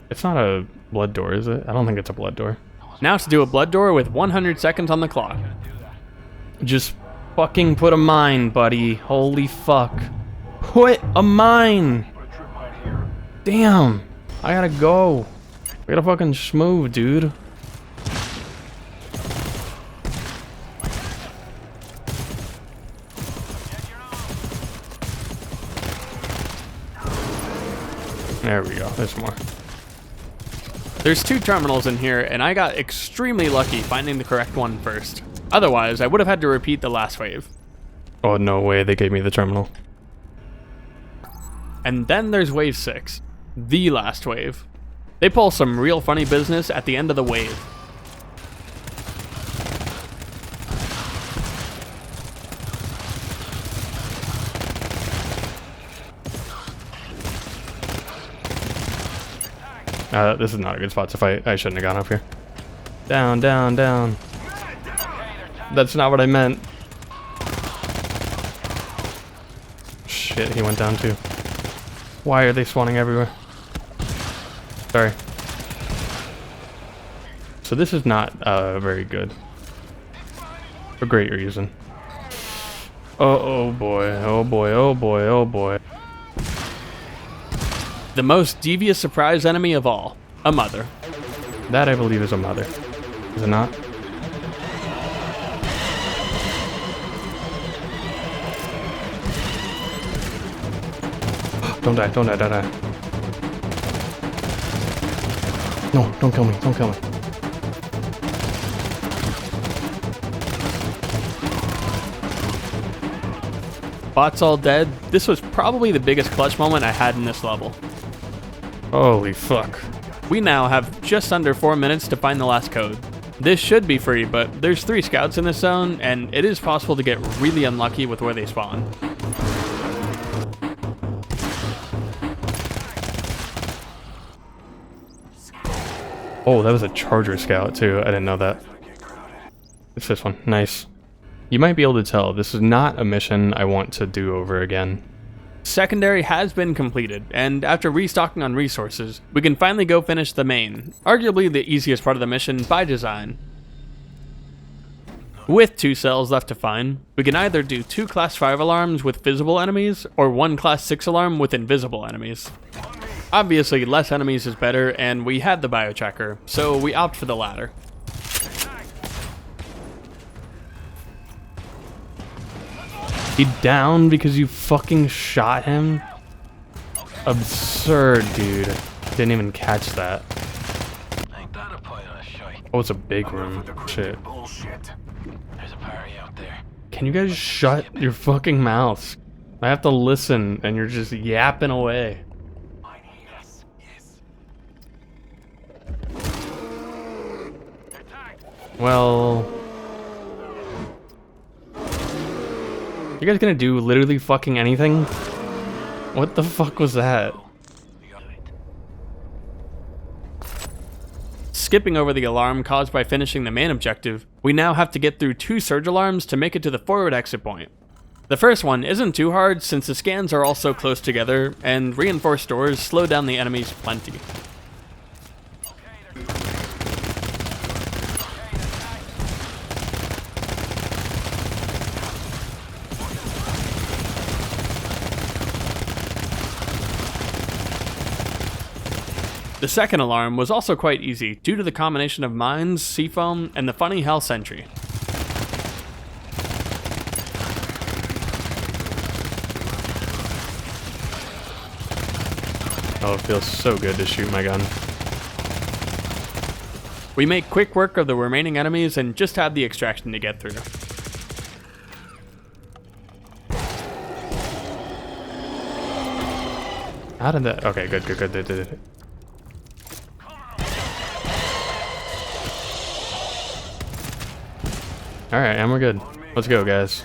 It's not a blood door, is it? I don't think it's a blood door. Now to do a blood door with 100 seconds on the clock. Just fucking put a mine, buddy. Holy fuck. Put a mine! Damn. I gotta go. We gotta fucking schmoove, dude. There we go. There's more. There's 2 terminals in here, and I got extremely lucky finding the correct one first. Otherwise, I would have had to repeat the last wave. Oh, no way, they gave me the terminal. And then there's wave 6, the last wave. They pull some real funny business at the end of the wave. This is not a good spot to fight. I shouldn't have gone up here. Down, down, down. That's not what I meant. Shit, he went down too. Why are they spawning everywhere? Sorry. So this is not very good. For great reason. Oh boy, oh boy, oh boy, oh boy. The most devious surprise enemy of all, a mother. That I believe is a mother. Is it not? Don't die, don't die, don't die. No, don't kill me, don't kill me. Bots all dead. This was probably the biggest clutch moment I had in this level. Holy fuck. We now have just under 4 minutes to find the last code. This should be free, but there's 3 scouts in this zone, and it is possible to get really unlucky with where they spawn. Oh, that was a charger scout too. I didn't know that. It's this one. Nice. You might be able to tell, this is not a mission I want to do over again. Secondary has been completed, and after restocking on resources, we can finally go finish the main, arguably the easiest part of the mission by design. With 2 cells left to find, we can either do 2 class 5 alarms with visible enemies, or 1 class 6 alarm with invisible enemies. Obviously, less enemies is better, and we had the biochecker, so we opt for the latter. He down because you fucking shot him? Absurd, dude. Didn't even catch that. Ain't that a pile of shite? Oh, it's a big room. Shit. Bullshit. There's a party out there. Can you guys shut your fucking mouths? I have to listen, and you're just yapping away. Yes. Yes. Well... You guys gonna do literally fucking anything? What the fuck was that? Skipping over the alarm caused by finishing the main objective, we now have to get through 2 surge alarms to make it to the forward exit point. The first one isn't too hard since the scans are all so close together, and reinforced doors slow down the enemies plenty. The second alarm was also quite easy due to the combination of mines, seafoam, and the funny hell sentry. Oh, it feels so good to shoot my gun. We make quick work of the remaining enemies and just have the extraction to get through. How did that? Okay, good. Alright, and we're good. Let's go, guys.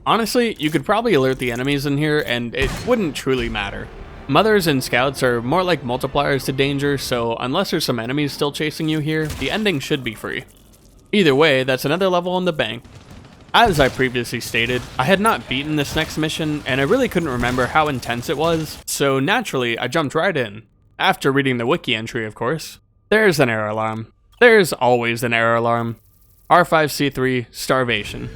Honestly, you could probably alert the enemies in here and it wouldn't truly matter. Mothers and scouts are more like multipliers to danger, so unless there's some enemies still chasing you here, the ending should be free. Either way, that's another level in the bank. As I previously stated, I had not beaten this next mission, and I really couldn't remember how intense it was, so naturally I jumped right in. After reading the wiki entry, of course. There's an error alarm. There's always an error alarm. R5C3 Starvation.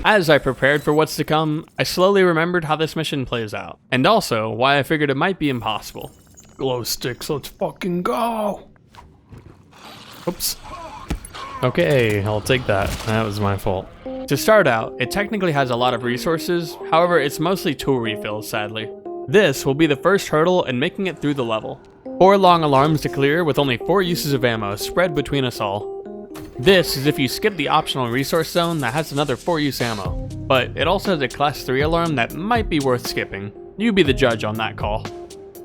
As I prepared for what's to come, I slowly remembered how this mission plays out, and also why I figured it might be impossible. Glow sticks, let's fucking go! Oops. Okay, I'll take that. That was my fault. To start out, it technically has a lot of resources, however it's mostly tool refills sadly. This will be the first hurdle in making it through the level. 4 long alarms to clear with only 4 uses of ammo spread between us all. This is if you skip the optional resource zone that has another 4 use ammo, but it also has a class 3 alarm that might be worth skipping. You be the judge on that call.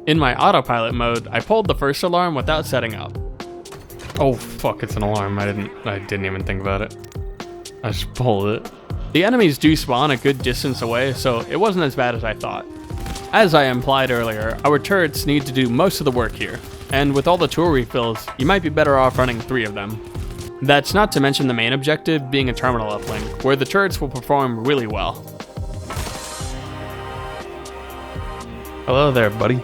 In my autopilot mode, I pulled the first alarm without setting up. Oh fuck, it's an alarm. I didn't even think about it. I just pulled it. The enemies do spawn a good distance away, so it wasn't as bad as I thought. As I implied earlier, our turrets need to do most of the work here, and with all the tool refills, you might be better off running 3 of them. That's not to mention the main objective being a terminal uplink, where the turrets will perform really well. Hello there, buddy.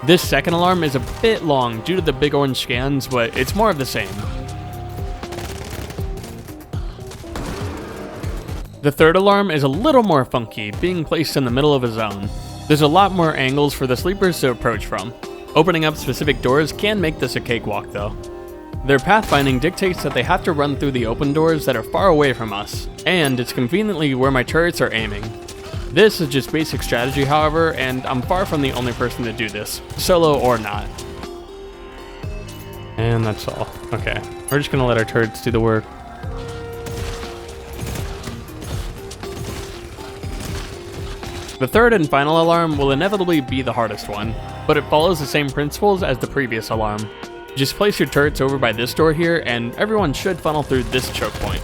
This second alarm is a bit long due to the big orange scans, but it's more of the same. The third alarm is a little more funky, being placed in the middle of a zone. There's a lot more angles for the sleepers to approach from. Opening up specific doors can make this a cakewalk though. Their pathfinding dictates that they have to run through the open doors that are far away from us, and it's conveniently where my turrets are aiming. This is just basic strategy however, and I'm far from the only person to do this, solo or not. And that's all. Okay, we're just gonna let our turrets do the work. The third and final alarm will inevitably be the hardest one, but it follows the same principles as the previous alarm. Just place your turrets over by this door here, and everyone should funnel through this choke point.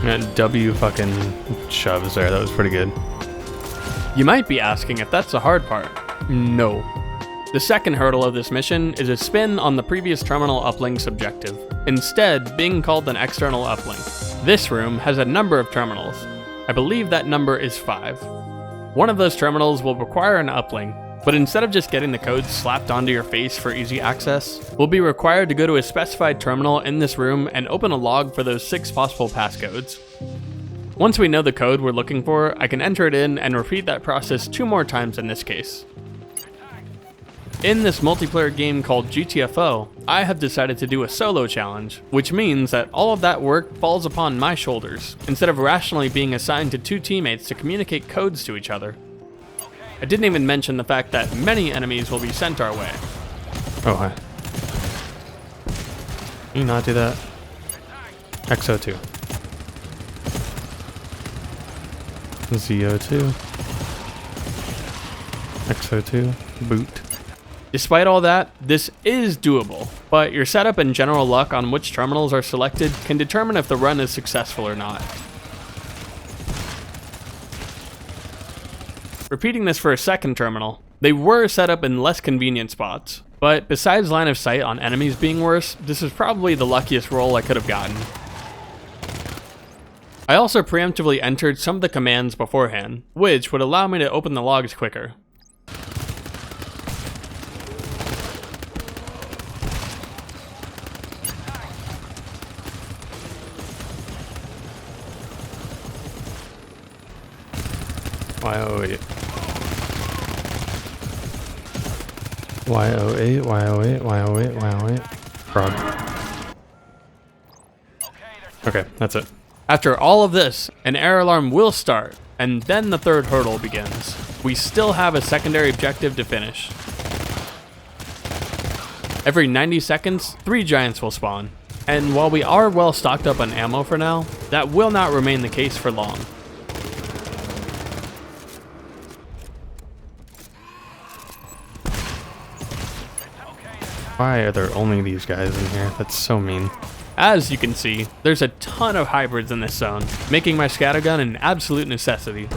That W fucking shoves there. That was pretty good. You might be asking if that's the hard part. No. The second hurdle of this mission is a spin on the previous terminal uplink's objective, instead being called an external uplink. This room has a number of terminals. I believe that number is 5. One of those terminals will require an uplink, but instead of just getting the codes slapped onto your face for easy access, we'll be required to go to a specified terminal in this room and open a log for those 6 possible passcodes. Once we know the code we're looking for, I can enter it in and repeat that process 2 more times in this case. In this multiplayer game called GTFO, I have decided to do a solo challenge, which means that all of that work falls upon my shoulders, instead of rationally being assigned to 2 teammates to communicate codes to each other. I didn't even mention the fact that many enemies will be sent our way. Oh, hi. Can you not do that? XO2. ZO2. XO2. Boot. Despite all that, this is doable, but your setup and general luck on which terminals are selected can determine if the run is successful or not. Repeating this for a second terminal, they were set up in less convenient spots, but besides line of sight on enemies being worse, this is probably the luckiest roll I could have gotten. I also preemptively entered some of the commands beforehand, which would allow me to open the logs quicker. Y08. Y08, Y08, Y08, Y08. Frog. Okay, that's it. After all of this, an error alarm will start, and then the third hurdle begins. We still have a secondary objective to finish. Every 90 seconds, 3 giants will spawn, and while we are well stocked up on ammo for now, that will not remain the case for long. Why are there only these guys in here? That's so mean. As you can see, there's a ton of hybrids in this zone, making my scattergun an absolute necessity.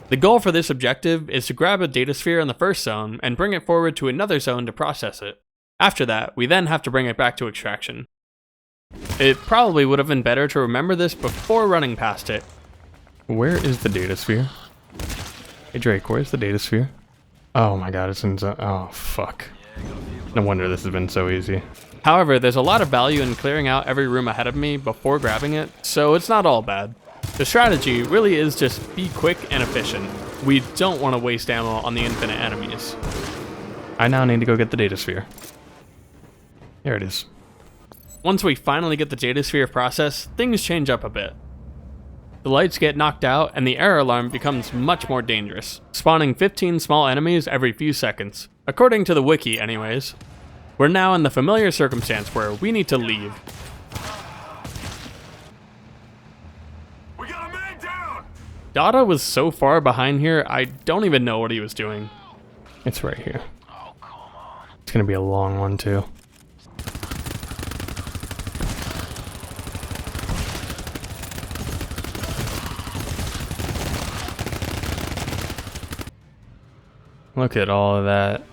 The goal for this objective is to grab a data sphere in the first zone and bring it forward to another zone to process it. After that, we then have to bring it back to extraction. It probably would have been better to remember this before running past it. Where is the data sphere? Hey Drake, where's the data sphere? Oh my god, it's in zone. Oh fuck. No wonder this has been so easy. However, there's a lot of value in clearing out every room ahead of me before grabbing it, so it's not all bad. The strategy really is just be quick and efficient. We don't want to waste ammo on the infinite enemies. I now need to go get the data sphere. There it is. Once we finally get the data sphere processed, things change up a bit. The lights get knocked out and the error alarm becomes much more dangerous, spawning 15 small enemies every few seconds. According to the wiki anyways. We're now in the familiar circumstance where we need to leave. We got a man down! Dada was so far behind here, I don't even know what he was doing. It's right here. Oh, come on. It's gonna be a long one too. Look at all of that.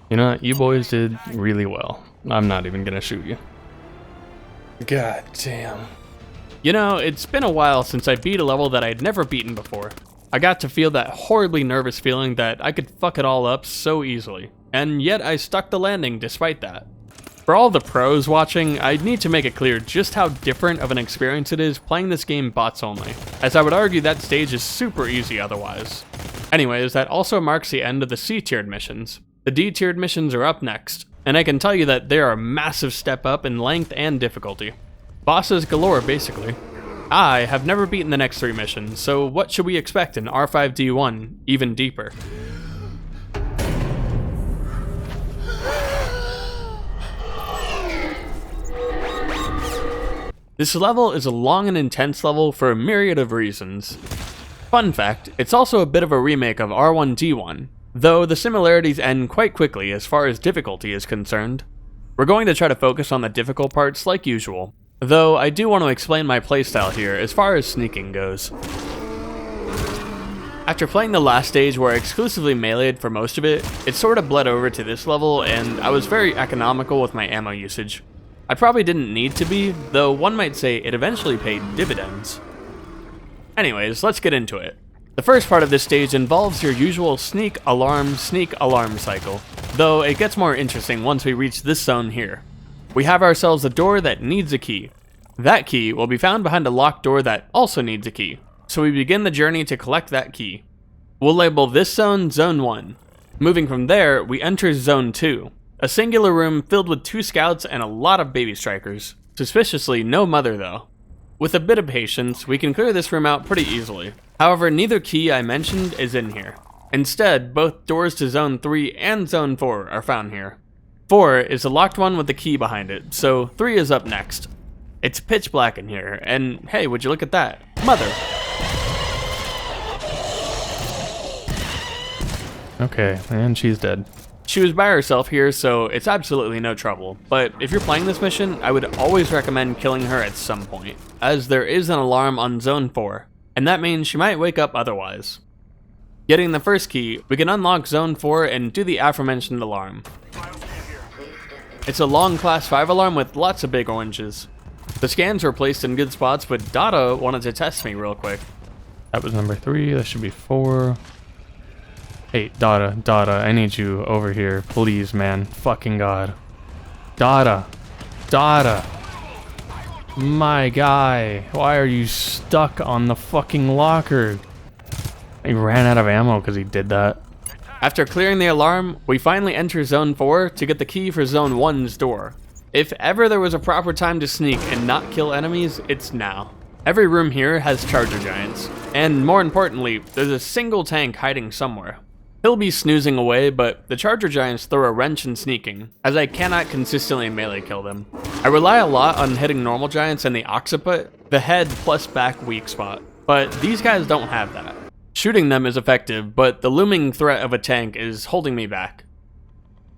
You know what? You boys did really well. I'm not even gonna shoot you. God damn. You know, it's been a while since I beat a level that I'd never beaten before. I got to feel that horribly nervous feeling that I could fuck it all up so easily, and yet I stuck the landing despite that. For all the pros watching, I need to make it clear just how different of an experience it is playing this game bots only, as I would argue that stage is super easy otherwise. Anyways, that also marks the end of the C-tiered missions. The D-tiered missions are up next, and I can tell you that they are a massive step up in length and difficulty. Bosses galore, basically. I have never beaten the next 3 missions, so what should we expect in R5D1, even deeper? This level is a long and intense level for a myriad of reasons. Fun fact, it's also a bit of a remake of R1D1, though the similarities end quite quickly as far as difficulty is concerned. We're going to try to focus on the difficult parts like usual, though I do want to explain my playstyle here as far as sneaking goes. After playing the last stage where I exclusively meleeed for most of it, it sort of bled over to this level and I was very economical with my ammo usage. I probably didn't need to be, though one might say it eventually paid dividends. Anyways, let's get into it. The first part of this stage involves your usual sneak alarm cycle, though it gets more interesting once we reach this zone here. We have ourselves a door that needs a key. That key will be found behind a locked door that also needs a key, so we begin the journey to collect that key. We'll label this zone Zone 1. Moving from there, we enter Zone 2, a singular room filled with 2 scouts and a lot of baby strikers. Suspiciously, no mother though. With a bit of patience, we can clear this room out pretty easily. However, neither key I mentioned is in here. Instead, both doors to Zone 3 and Zone 4 are found here. 4 is the locked one with the key behind it, so 3 is up next. It's pitch black in here, and hey, would you look at that? Mother! Okay, and she's dead. She was by herself here, so it's absolutely no trouble, but if you're playing this mission, I would always recommend killing her at some point, as there is an alarm on Zone 4, and that means she might wake up otherwise. Getting the first key, we can unlock Zone 4 and do the aforementioned alarm. It's a long Class 5 alarm with lots of big oranges. The scans were placed in good spots, but Dada wanted to test me real quick. That was number 3, that should be 4. Hey, Dada, I need you over here, please, man. Fucking God. Dada. My guy, why are you stuck on the fucking locker? He ran out of ammo because he did that. After clearing the alarm, we finally enter Zone 4 to get the key for Zone 1's door. If ever there was a proper time to sneak and not kill enemies, it's now. Every room here has charger giants, and more importantly, there's a single tank hiding somewhere. He'll be snoozing away, but the charger giants throw a wrench in sneaking, as I cannot consistently melee kill them. I rely a lot on hitting normal giants in the occiput, the head plus back weak spot, but these guys don't have that. Shooting them is effective, but the looming threat of a tank is holding me back.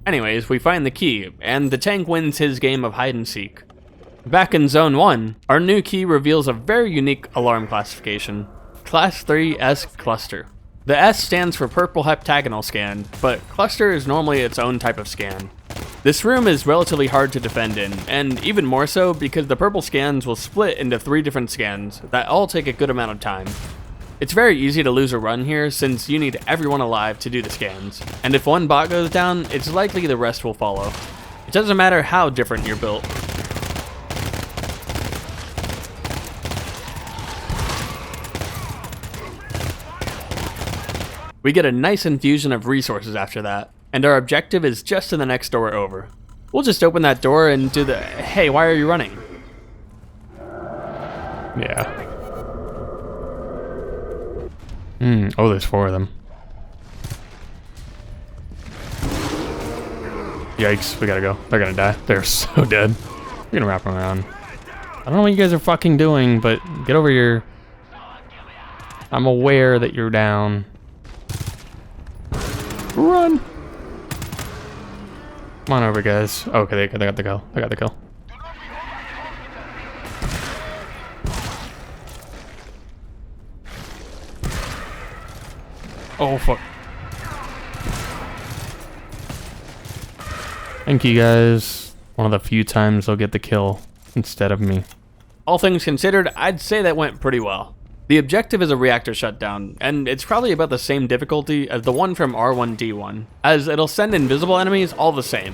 Anyways, we find the key, and the tank wins his game of hide and seek. Back in Zone 1, our new key reveals a very unique alarm classification, Class 3 S Cluster. The S stands for Purple Heptagonal Scan, but Cluster is normally its own type of scan. This room is relatively hard to defend in, and even more so because the purple scans will split into 3 different scans that all take a good amount of time. It's very easy to lose a run here since you need everyone alive to do the scans, and if one bot goes down, it's likely the rest will follow. It doesn't matter how different you're built. We get a nice infusion of resources after that, and our objective is just in the next door over. We'll just open that door and do the, hey, why are you running? Yeah. Oh, there's 4 of them. Yikes, we gotta go. They're gonna die. They're so dead. We're gonna wrap them around. I don't know what you guys are fucking doing, but get over here. I'm aware that you're down. Run! Come on over, guys. Okay, they got the kill. I got the kill. Oh, fuck. Thank you, guys. One of the few times they'll get the kill instead of me. All things considered, I'd say that went pretty well. The objective is a reactor shutdown, and it's probably about the same difficulty as the one from R1D1, as it'll send invisible enemies all the same.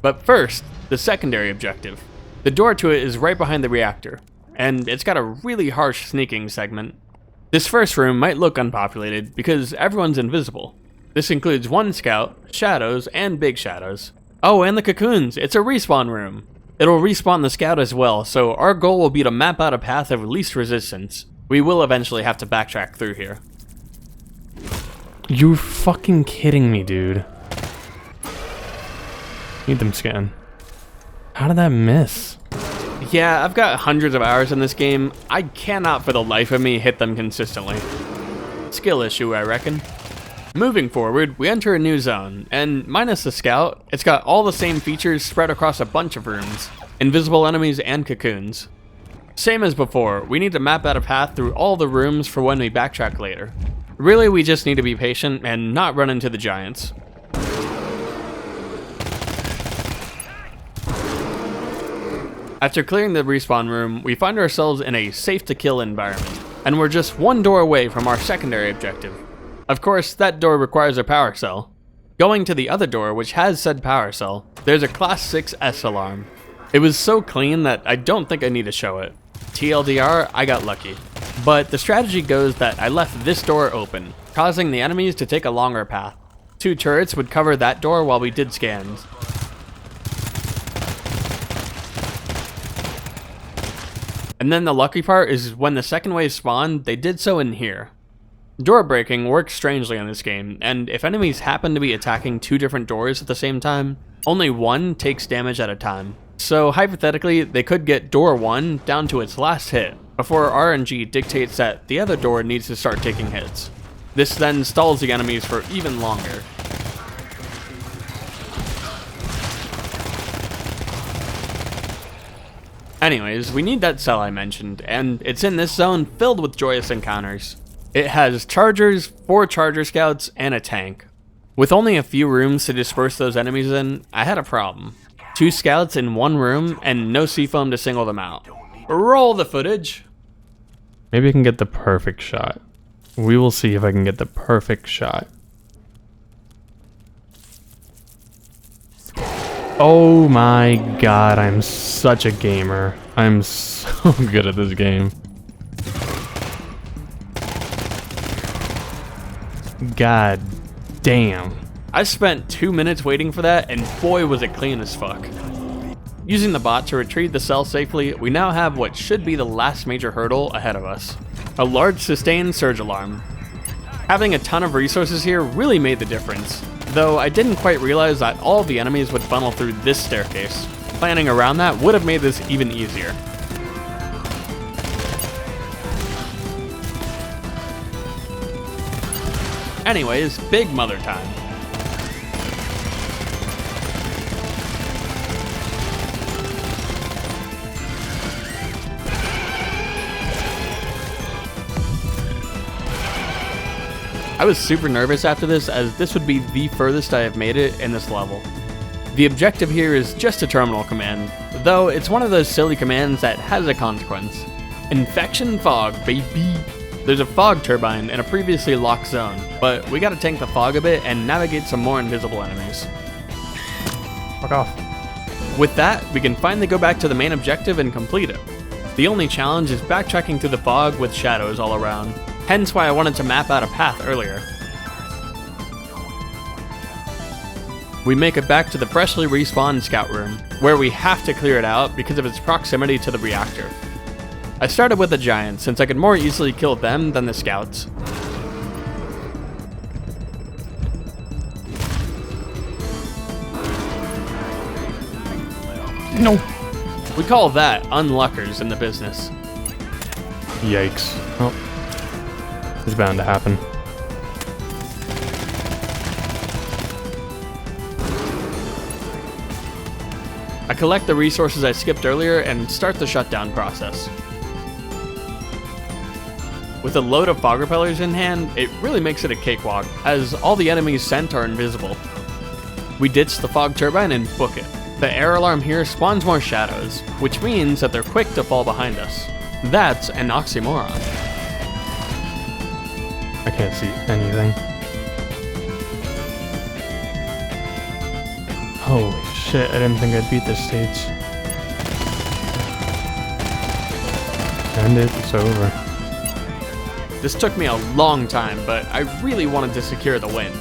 But first, the secondary objective. The door to it is right behind the reactor, and it's got a really harsh sneaking segment. This first room might look unpopulated because everyone's invisible. This includes 1 scout, shadows, and big shadows. Oh, and the cocoons, it's a respawn room. It'll respawn the scout as well, so our goal will be to map out a path of least resistance. We will eventually have to backtrack through here. You're fucking kidding me, dude. Need them scan. How did that miss? Yeah, I've got hundreds of hours in this game. I cannot for the life of me hit them consistently. Skill issue, I reckon. Moving forward, we enter a new zone, and minus the scout, it's got all the same features spread across a bunch of rooms, invisible enemies and cocoons. Same as before, we need to map out a path through all the rooms for when we backtrack later. Really, we just need to be patient and not run into the giants. After clearing the respawn room, we find ourselves in a safe-to-kill environment, and we're just 1 door away from our secondary objective. Of course, that door requires a power cell. Going to the other door, which has said power cell, there's a Class 6 S alarm. It was so clean that I don't think I need to show it. TLDR, I got lucky. But the strategy goes that I left this door open, causing the enemies to take a longer path. 2 turrets would cover that door while we did scans. And then the lucky part is when the second wave spawned, they did so in here. Door breaking works strangely in this game, and if enemies happen to be attacking 2 different doors at the same time, only one takes damage at a time. So hypothetically, they could get door 1 down to its last hit, before RNG dictates that the other door needs to start taking hits. This then stalls the enemies for even longer. Anyways, we need that cell I mentioned, and it's in this zone filled with joyous encounters. It has chargers, 4 charger scouts, and a tank. With only a few rooms to disperse those enemies in, I had a problem. 2 scouts in 1 room, and no seafoam to single them out. Roll the footage! Maybe I can get the perfect shot. We will see if I can get the perfect shot. Oh my god, I'm such a gamer. I'm so good at this game. God damn. I spent 2 minutes waiting for that, and boy was it clean as fuck. Using the bot to retrieve the cell safely, we now have what should be the last major hurdle ahead of us. A large sustained surge alarm. Having a ton of resources here really made the difference, though I didn't quite realize that all of the enemies would funnel through this staircase. Planning around that would have made this even easier. Anyways, big mother time. I was super nervous after this, as this would be the furthest I have made it in this level. The objective here is just a terminal command, though it's one of those silly commands that has a consequence. Infection fog, baby! There's a fog turbine in a previously locked zone, but we gotta tank the fog a bit and navigate some more invisible enemies. Fuck off. With that, we can finally go back to the main objective and complete it. The only challenge is backtracking through the fog with shadows all around, hence why I wanted to map out a path earlier. We make it back to the freshly respawned scout room, where we have to clear it out because of its proximity to the reactor. I started with the giants since I could more easily kill them than the scouts. No. We call that unluckers in the business. Yikes. Oh. It's bound to happen. I collect the resources I skipped earlier and start the shutdown process. With a load of fog repellers in hand, it really makes it a cakewalk, as all the enemies sent are invisible. We ditch the fog turbine and book it. The air alarm here spawns more shadows, which means that they're quick to fall behind us. That's an oxymoron. I can't see anything. Holy shit, I didn't think I'd beat this stage. And it's over. This took me a long time, but I really wanted to secure the win.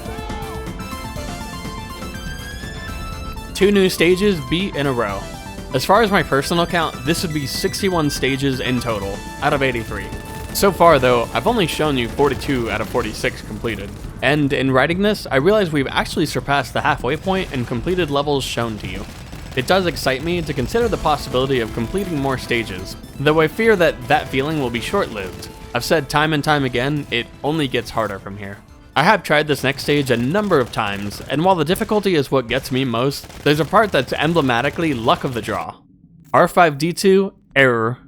2 new stages beat in a row. As far as my personal count, this would be 61 stages in total, out of 83. So far though, I've only shown you 42 out of 46 completed. And in writing this, I realize we've actually surpassed the halfway point and completed levels shown to you. It does excite me to consider the possibility of completing more stages, though I fear that that feeling will be short-lived. I've said time and time again, it only gets harder from here. I have tried this next stage a number of times, and while the difficulty is what gets me most, there's a part that's emblematically luck of the draw. R5D2 Error.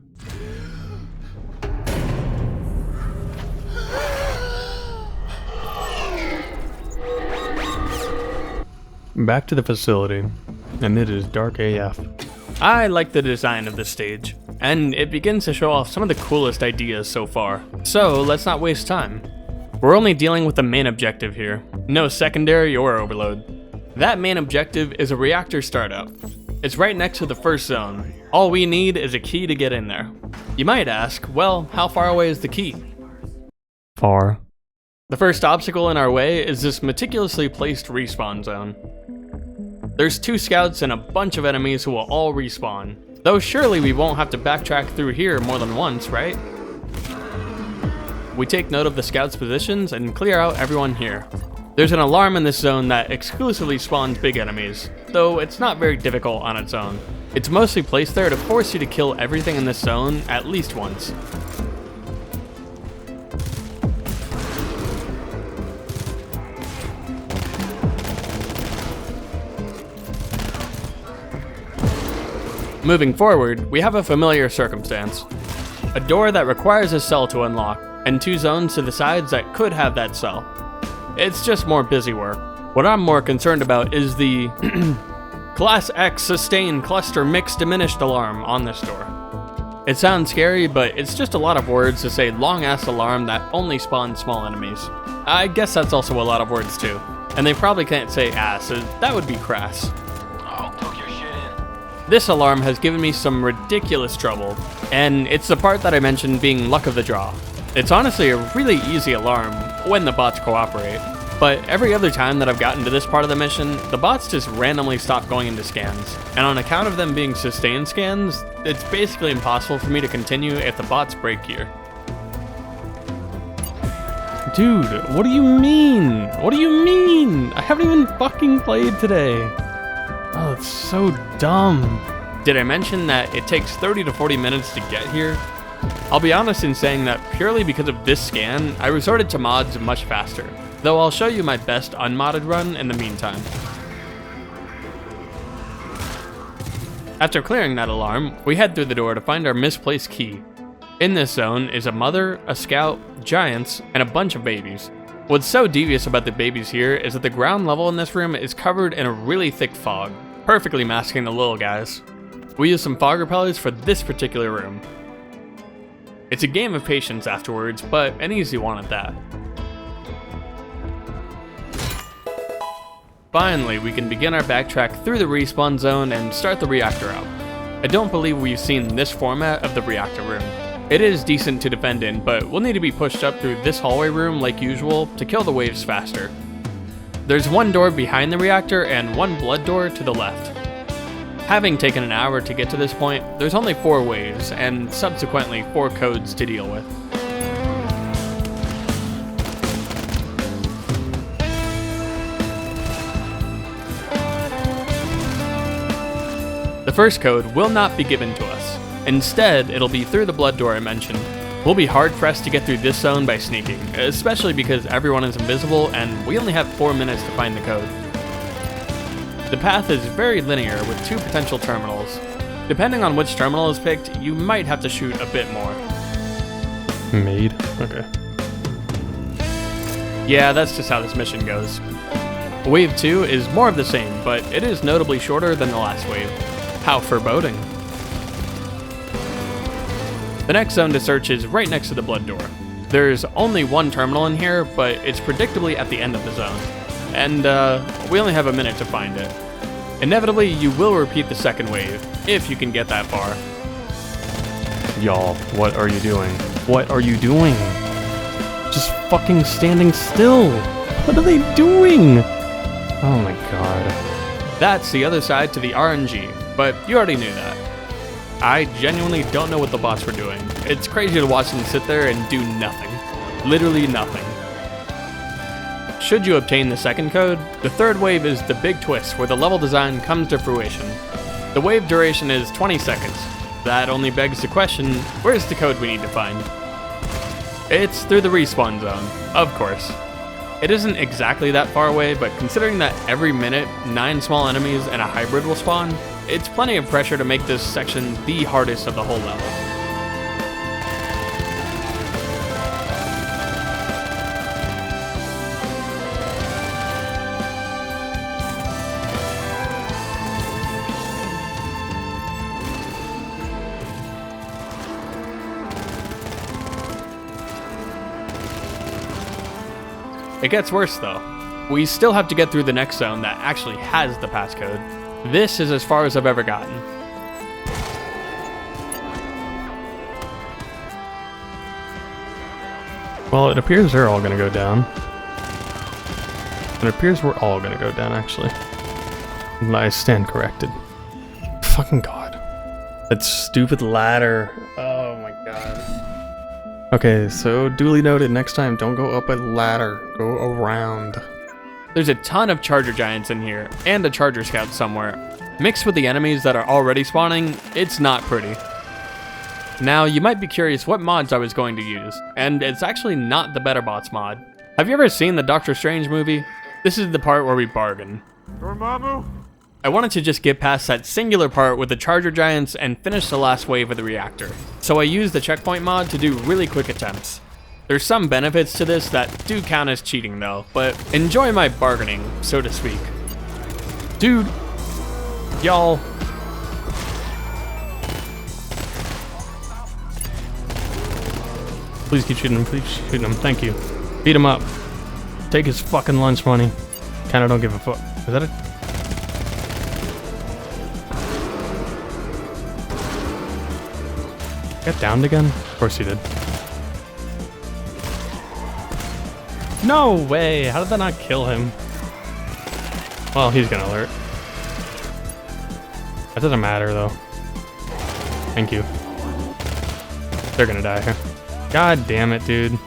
Back to the facility, and it is dark AF. I like the design of this stage, and it begins to show off some of the coolest ideas so far. So let's not waste time. We're only dealing with the main objective here, no secondary or overload. That main objective is a reactor startup. It's right next to the first zone. All we need is a key to get in there. You might ask, well, how far away is the key? Far. The first obstacle in our way is this meticulously placed respawn zone. There's 2 scouts and a bunch of enemies who will all respawn, though surely we won't have to backtrack through here more than once, right? We take note of the scouts' positions and clear out everyone here. There's an alarm in this zone that exclusively spawns big enemies, though it's not very difficult on its own. It's mostly placed there to force you to kill everything in this zone at least once. Moving forward, we have a familiar circumstance. A door that requires a cell to unlock, and 2 zones to the sides that could have that cell. It's just more busy work. What I'm more concerned about is the Class X Sustain Cluster Mix Diminished alarm on this door. It sounds scary, but it's just a lot of words to say long-ass alarm that only spawns small enemies. I guess that's also a lot of words too. And they probably can't say ass, so that would be crass. This alarm has given me some ridiculous trouble, and it's the part that I mentioned being luck of the draw. It's honestly a really easy alarm when the bots cooperate, but every other time that I've gotten to this part of the mission, the bots just randomly stop going into scans, and on account of them being sustained scans, it's basically impossible for me to continue if the bots break here. Dude, what do you mean? What do you mean? I haven't even fucking played today. Oh, it's so dumb. Did I mention that it takes 30 to 40 minutes to get here? I'll be honest in saying that purely because of this scan, I resorted to mods much faster, though I'll show you my best unmodded run in the meantime. After clearing that alarm, we head through the door to find our misplaced key. In this zone is a mother, a scout, giants, and a bunch of babies. What's so devious about the babies here is that the ground level in this room is covered in a really thick fog. perfectly masking the little guys. We use some fog repellers for this particular room. It's a game of patience afterwards, but an easy one at that. Finally, we can begin our backtrack through the respawn zone and start the reactor out. I don't believe we've seen this format of the reactor room. It is decent to defend in, but we'll need to be pushed up through this hallway room like usual to kill the waves faster. There's one door behind the reactor and one blood door to the left. Having taken an hour to get to this point, there's only 4 waves, and subsequently 4 codes to deal with. The first code will not be given to us. Instead, it'll be through the blood door I mentioned. We'll be hard pressed to get through this zone by sneaking, especially because everyone is invisible and we only have 4 minutes to find the code. The path is very linear with 2 potential terminals. Depending on which terminal is picked, you might have to shoot a bit more. Made? Okay. Yeah, that's just how this mission goes. Wave 2 is more of the same, but it is notably shorter than the last wave. How foreboding. The next zone to search is right next to the blood door. There's only 1 terminal in here, but it's predictably at the end of the zone. And we only have a minute to find it. Inevitably, you will repeat the second wave, if you can get that far. Y'all, what are you doing? What are you doing? Just fucking standing still. What are they doing? Oh my god. That's the other side to the RNG, but you already knew that. I genuinely don't know what the bots were doing. It's crazy to watch them sit there and do nothing. Literally nothing. Should you obtain the second code, the third wave is the big twist where the level design comes to fruition. The wave duration is 20 seconds. That only begs the question, where's the code we need to find? It's through the respawn zone, of course. It isn't exactly that far away, but considering that every minute 9 small enemies and a hybrid will spawn, it's plenty of pressure to make this section the hardest of the whole level. It gets worse though. We still have to get through the next zone that actually has the passcode. This is as far as I've ever gotten. Well, it appears they're all gonna go down. It appears we're all gonna go down, actually. I stand corrected. Fucking god. That stupid ladder. Oh my god. Okay, so duly noted, next time don't go up a ladder, go around. There's a ton of charger giants in here, and a charger scout somewhere. Mixed with the enemies that are already spawning, it's not pretty. Now, you might be curious what mods I was going to use, and it's actually not the Better Bots mod. Have you ever seen the Doctor Strange movie? This is the part where we bargain. Dormammu? I wanted to just get past that singular part with the charger giants and finish the last wave of the reactor. So I used the checkpoint mod to do really quick attempts. There's some benefits to this that do count as cheating though, but enjoy my bargaining, so to speak. Dude! Y'all! Please keep shooting him, please keep shooting him, thank you. Beat him up. Take his fucking lunch money. Kinda don't give a fuck. Is that it? Got downed again? Of course he did. No way! How did that not kill him? Well, he's gonna alert. That doesn't matter though. Thank you. They're gonna die here. God damn it, dude.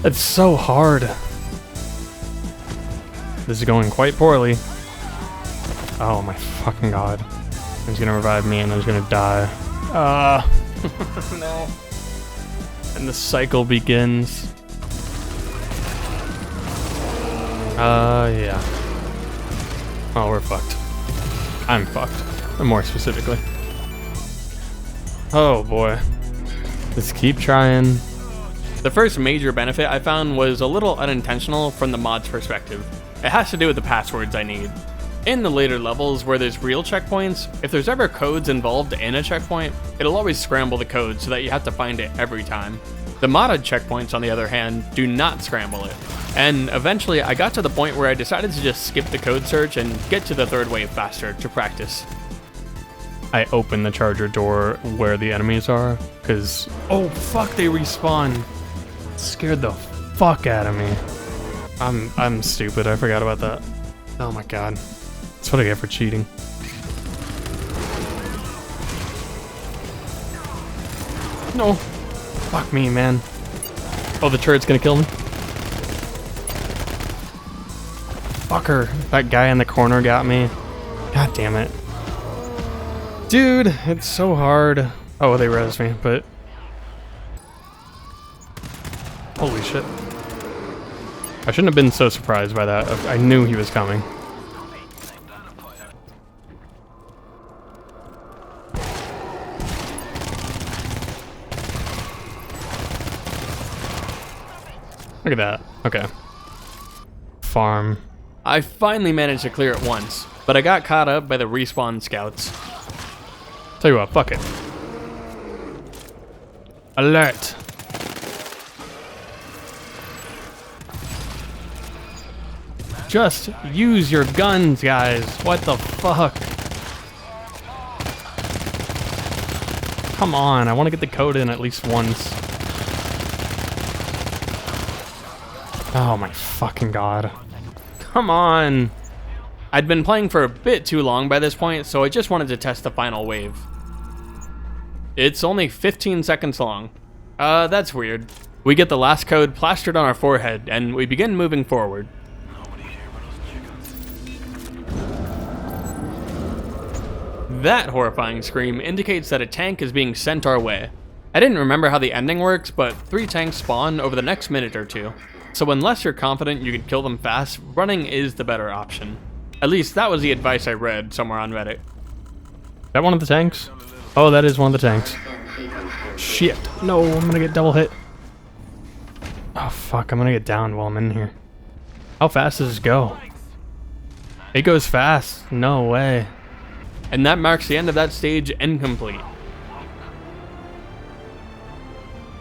That's so hard. This is going quite poorly. Oh my fucking god. He's gonna revive me and I'm just gonna die. No. And the cycle begins. Yeah. Oh, we're fucked. I'm fucked. More specifically. Oh boy. Let's keep trying. The first major benefit I found was a little unintentional from the mod's perspective. It has to do with the passwords I need. In the later levels where there's real checkpoints, if there's ever codes involved in a checkpoint, it'll always scramble the code so that you have to find it every time. The modded checkpoints, on the other hand, do not scramble it. And eventually I got to the point where I decided to just skip the code search and get to the third wave faster to practice. I open the charger door where the enemies are, cause oh fuck, they respawn. Scared the fuck out of me. I'm stupid, I forgot about that. Oh my god. That's what I get for cheating. No. Fuck me, man. Oh, the turret's gonna kill me? Fucker. That guy in the corner got me. God damn it. Dude, it's so hard. Oh, they res me, but... Holy shit. I shouldn't have been so surprised by that. I knew he was coming. Look at that. Okay. Farm. I finally managed to clear it once, but I got caught up by the respawn scouts. Tell you what, fuck it. Alert! Just use your guns, guys. What the fuck? Come on, I want to get the code in at least once. Oh my fucking god. Come on! I'd been playing for a bit too long by this point, so I just wanted to test the final wave. It's only 15 seconds long. That's weird. We get the last code plastered on our forehead, and we begin moving forward. That horrifying scream indicates that a tank is being sent our way. I didn't remember how the ending works, but 3 tanks spawn over the next minute or two. So unless you're confident you can kill them fast, running is the better option. At least that was the advice I read somewhere on Reddit. Is that one of the tanks? Oh, that is one of the tanks. Shit. No, I'm gonna get double hit. Oh fuck, I'm gonna get downed while I'm in here. How fast does this go? It goes fast. No way. And that marks the end of that stage incomplete.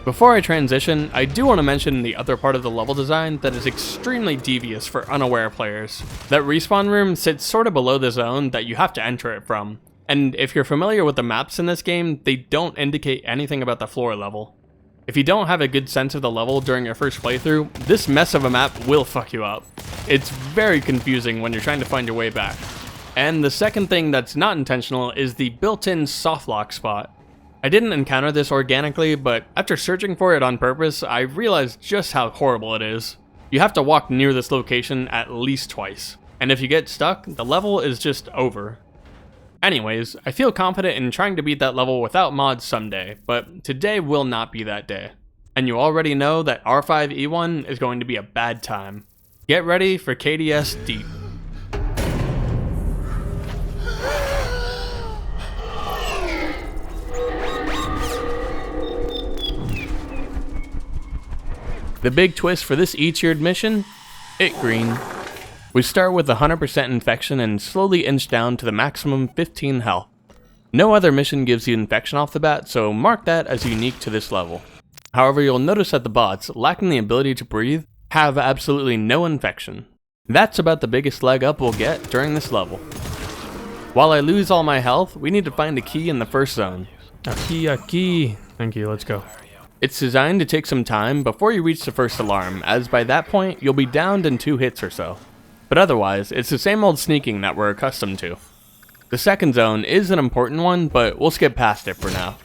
Before I transition, I do want to mention the other part of the level design that is extremely devious for unaware players. That respawn room sits sort of below the zone that you have to enter it from. And if you're familiar with the maps in this game, they don't indicate anything about the floor level. If you don't have a good sense of the level during your first playthrough, this mess of a map will fuck you up. It's very confusing when you're trying to find your way back. And the second thing that's not intentional is the built-in softlock spot. I didn't encounter this organically, but after searching for it on purpose, I realized just how horrible it is. You have to walk near this location at least twice, and if you get stuck, the level is just over. Anyways, I feel confident in trying to beat that level without mods someday, but today will not be that day. And you already know that R5E1 is going to be a bad time. Get ready for KDS Deep. The big twist for this E-tiered mission? It green. We start with 100% infection and slowly inch down to the maximum 15 health. No other mission gives you infection off the bat, so mark that as unique to this level. However, you'll notice that the bots, lacking the ability to breathe, have absolutely no infection. That's about the biggest leg up we'll get during this level. While I lose all my health, we need to find a key in the first zone. A key. Thank you, let's go. It's designed to take some time before you reach the first alarm, as by that point, you'll be downed in 2 hits or so. But otherwise, it's the same old sneaking that we're accustomed to. The second zone is an important one, but we'll skip past it for now.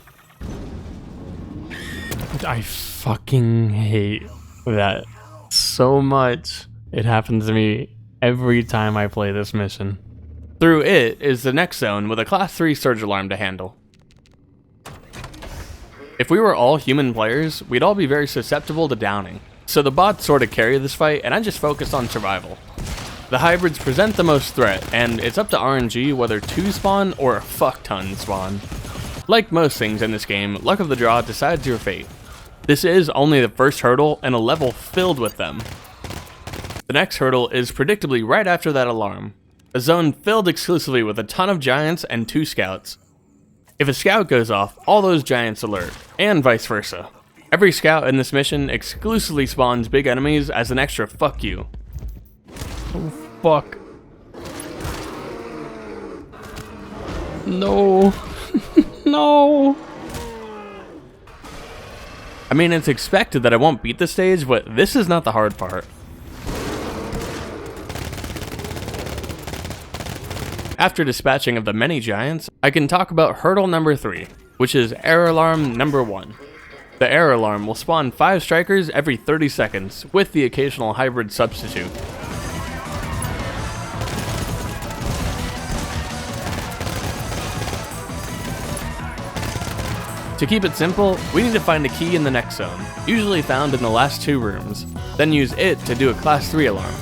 I fucking hate that so much. It happens to me every time I play this mission. Through it is the next zone with a class 3 surge alarm to handle. If we were all human players, we'd all be very susceptible to downing. So the bots sort of carry this fight, and I just focus on survival. The hybrids present the most threat, and it's up to RNG whether 2 spawn or a fuck ton spawn. Like most things in this game, luck of the draw decides your fate. This is only the first hurdle and a level filled with them. The next hurdle is predictably right after that alarm. a zone filled exclusively with a ton of giants and 2 scouts. If a scout goes off, all those giants alert, and vice versa. Every scout in this mission exclusively spawns big enemies as an extra fuck you. Oh, fuck. No. No. I mean, it's expected that I won't beat the stage, but this is not the hard part. After dispatching of the many giants, I can talk about hurdle number 3, which is error alarm number 1. The error alarm will spawn 5 strikers every 30 seconds, with the occasional hybrid substitute. To keep it simple, we need to find a key in the next zone, usually found in the last 2 rooms, then use it to do a class 3 alarm.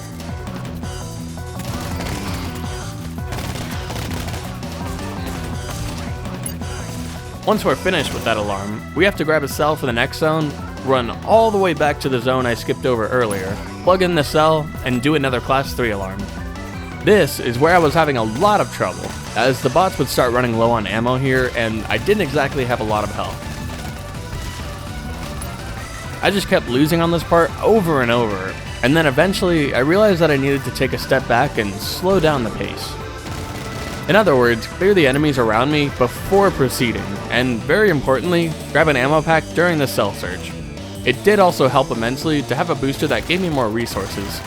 Once we're finished with that alarm, we have to grab a cell for the next zone, run all the way back to the zone I skipped over earlier, plug in the cell, and do another class 3 alarm. This is where I was having a lot of trouble, as the bots would start running low on ammo here, and I didn't exactly have a lot of health. I just kept losing on this part over and over, and then eventually I realized that I needed to take a step back and slow down the pace. In other words, clear the enemies around me before proceeding, and very importantly, grab an ammo pack during the cell search. It did also help immensely to have a booster that gave me more resources.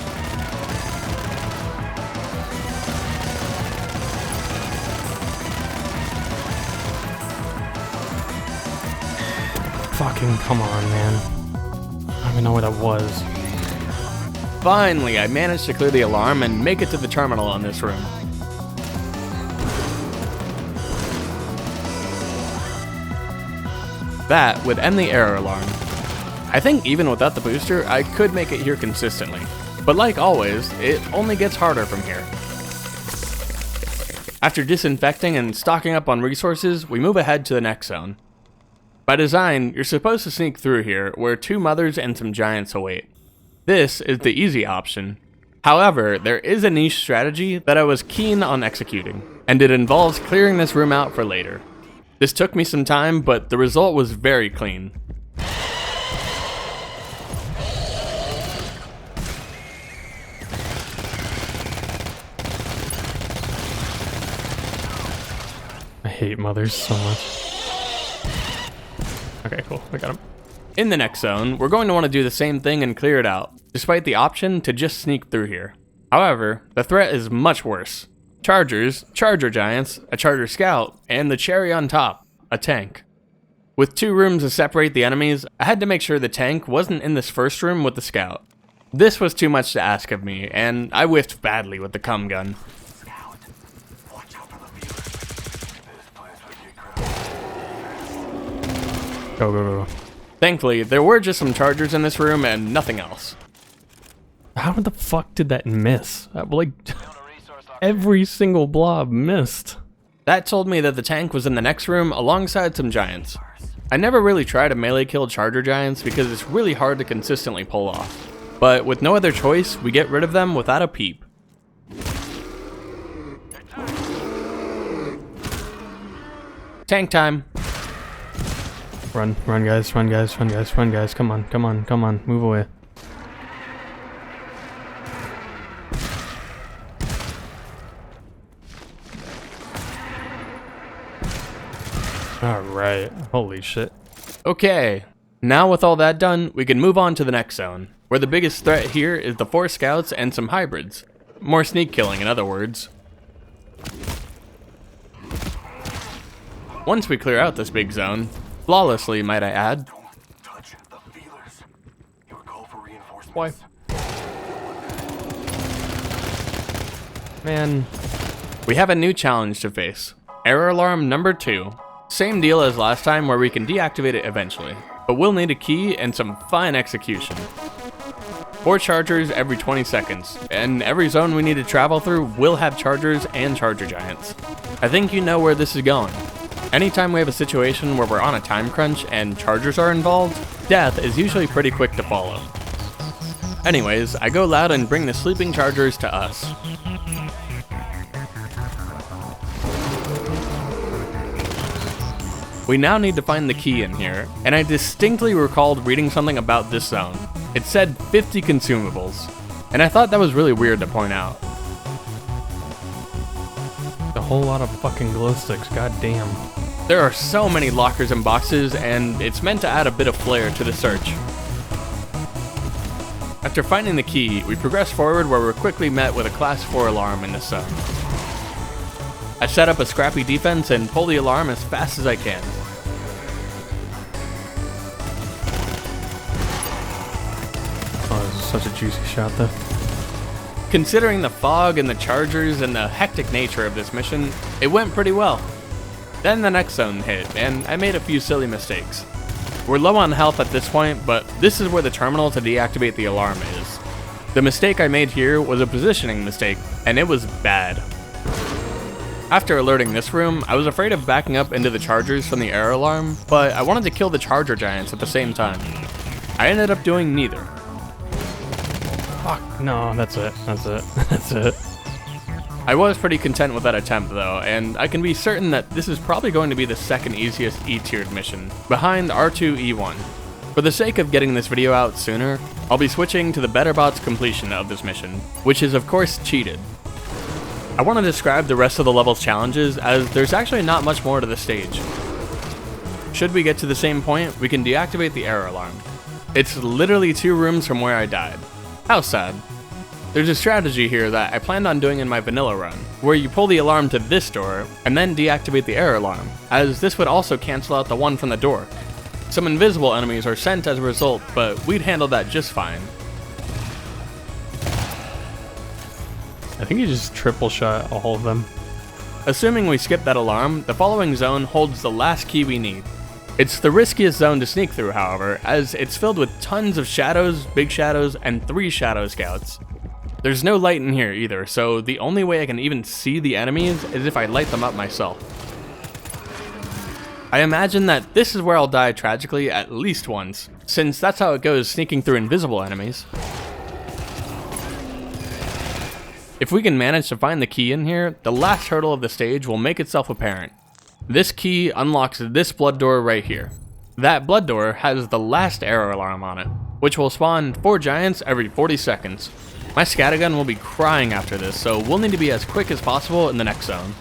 Fucking come on, man. I don't even know where that was. Finally, I managed to clear the alarm and make it to the terminal on this room. That would end the error alarm. I think even without the booster, I could make it here consistently. But like always, it only gets harder from here. After disinfecting and stocking up on resources, we move ahead to the next zone. By design, you're supposed to sneak through here, where 2 mothers and some giants await. This is the easy option. However, there is a niche strategy that I was keen on executing, and it involves clearing this room out for later. This took me some time, but the result was very clean. I hate mothers so much. Okay, cool. I got him. In the next zone, we're going to want to do the same thing and clear it out, despite the option to just sneak through here. However, the threat is much worse. Chargers, charger giants, a charger scout, and the cherry on top, a tank. With 2 rooms to separate the enemies, I had to make sure the tank wasn't in this first room with the scout. This was too much to ask of me, and I whiffed badly with the cum gun. Go, go, go. Thankfully, there were just some chargers in this room and nothing else. How the fuck did that miss? Like, every single blob missed. That told me that the tank was in the next room alongside some giants. I never really tried to melee kill charger giants because it's really hard to consistently pull off. But with no other choice, we get rid of them without a peep. Tank time. Run, run guys, run guys, run guys, run guys. Come on, come on, come on, move away. Alright, holy shit. Okay, now with all that done, we can move on to the next zone, where the biggest threat here is the 4 scouts and some hybrids. More sneak killing, in other words. Once we clear out this big zone, flawlessly might I add. Don't touch the feelers. Your call for reinforcements. Why? Man. We have a new challenge to face. Error alarm number 2. Same deal as last time where we can deactivate it eventually, but we'll need a key and some fine execution. 4 chargers every 20 seconds, and every zone we need to travel through will have chargers and charger giants. I think you know where this is going. Anytime we have a situation where we're on a time crunch and chargers are involved, death is usually pretty quick to follow. Anyways, I go loud and bring the sleeping chargers to us. We now need to find the key in here, and I distinctly recalled reading something about this zone. It said 50 consumables, and I thought that was really weird to point out. A whole lot of fucking glow sticks, goddamn. There are so many lockers and boxes, and it's meant to add a bit of flair to the search. After finding the key, we progress forward where we're quickly met with a Class 4 alarm in this zone. I set up a scrappy defense and pull the alarm as fast as I can. Oh, this is such a juicy shot though. Considering the fog and the chargers and the hectic nature of this mission, it went pretty well. Then the next zone hit, and I made a few silly mistakes. We're low on health at this point, but this is where the terminal to deactivate the alarm is. The mistake I made here was a positioning mistake, and it was bad. After alerting this room, I was afraid of backing up into the chargers from the error alarm, but I wanted to kill the charger giants at the same time. I ended up doing neither. Fuck, no, that's it, that's it. I was pretty content with that attempt though, and I can be certain that this is probably going to be the second easiest E-tiered mission, behind R5E1. For the sake of getting this video out sooner, I'll be switching to the BetterBot's completion of this mission, which is of course cheated. I want to describe the rest of the level's challenges as there's actually not much more to the stage. Should we get to the same point, we can deactivate the error alarm. It's literally 2 rooms from where I died. How sad. There's a strategy here that I planned on doing in my vanilla run, where you pull the alarm to this door and then deactivate the error alarm, as this would also cancel out the one from the door. Some invisible enemies are sent as a result, but we'd handle that just fine. I think you just triple shot all of them. Assuming we skip that alarm, the following zone holds the last key we need. It's the riskiest zone to sneak through, however, as it's filled with tons of shadows, big shadows, and 3 shadow scouts. There's no light in here either, so the only way I can even see the enemies is if I light them up myself. I imagine that this is where I'll die tragically at least once, since that's how it goes sneaking through invisible enemies. If we can manage to find the key in here, the last hurdle of the stage will make itself apparent. This key unlocks this blood door right here. That blood door has the last error alarm on it, which will spawn 4 giants every 40 seconds. My scattergun will be crying after this, so we'll need to be as quick as possible in the next zone.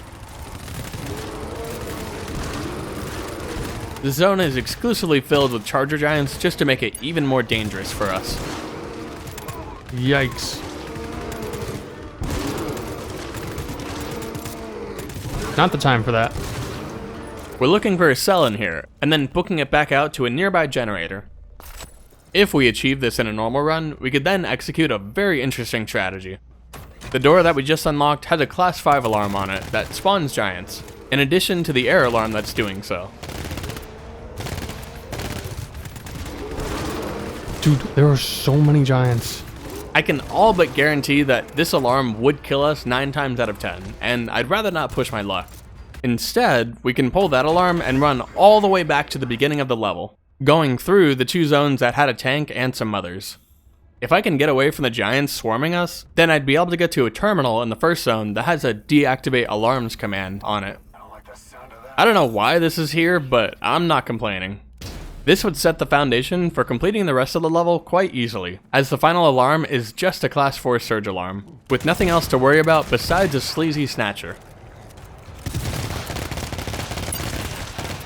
This zone is exclusively filled with charger giants just to make it even more dangerous for us. Yikes. Not the time for that. We're looking for a cell in here, and then booking it back out to a nearby generator. If we achieve this in a normal run, we could then execute a very interesting strategy. The door that we just unlocked has a Class 5 alarm on it that spawns giants, in addition to the error alarm that's doing so. Dude, there are so many giants. I can all but guarantee that this alarm would kill us 9 times out of 10, and I'd rather not push my luck. Instead, we can pull that alarm and run all the way back to the beginning of the level, going through the 2 zones that had a tank and some others. If I can get away from the giants swarming us, then I'd be able to get to a terminal in the first zone that has a deactivate alarms command on it. I don't know why this is here, but I'm not complaining. This would set the foundation for completing the rest of the level quite easily, as the final alarm is just a Class 4 surge alarm, with nothing else to worry about besides a sleazy snatcher.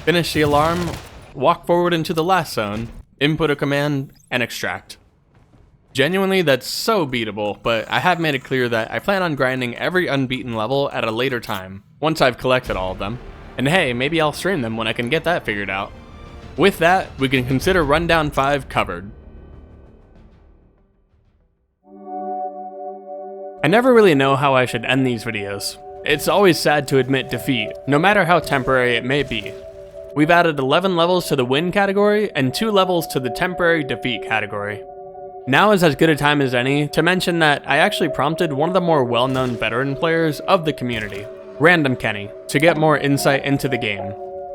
Finish the alarm, walk forward into the last zone, input a command, and extract. Genuinely, that's so beatable, but I have made it clear that I plan on grinding every unbeaten level at a later time, once I've collected all of them. And hey, maybe I'll stream them when I can get that figured out. With that, we can consider Rundown 5 covered. I never really know how I should end these videos. It's always sad to admit defeat, no matter how temporary it may be. We've added 11 levels to the win category and 2 levels to the temporary defeat category. Now is as good a time as any to mention that I actually prompted one of the more well-known veteran players of the community, Random Kenny, to get more insight into the game.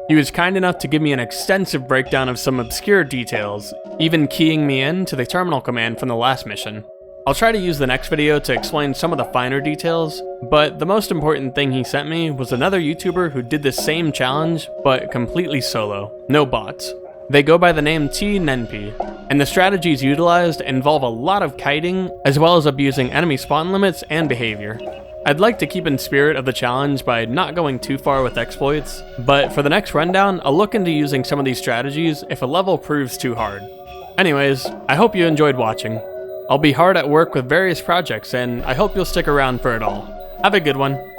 He was kind enough to give me an extensive breakdown of some obscure details, even keying me in to the terminal command from the last mission. I'll try to use the next video to explain some of the finer details, but the most important thing he sent me was another YouTuber who did the same challenge, but completely solo, no bots. They go by the name T-Nenpi, and the strategies utilized involve a lot of kiting, as well as abusing enemy spawn limits and behavior. I'd like to keep in spirit of the challenge by not going too far with exploits, but for the next rundown, I'll look into using some of these strategies if a level proves too hard. Anyways, I hope you enjoyed watching. I'll be hard at work with various projects, and I hope you'll stick around for it all. Have a good one.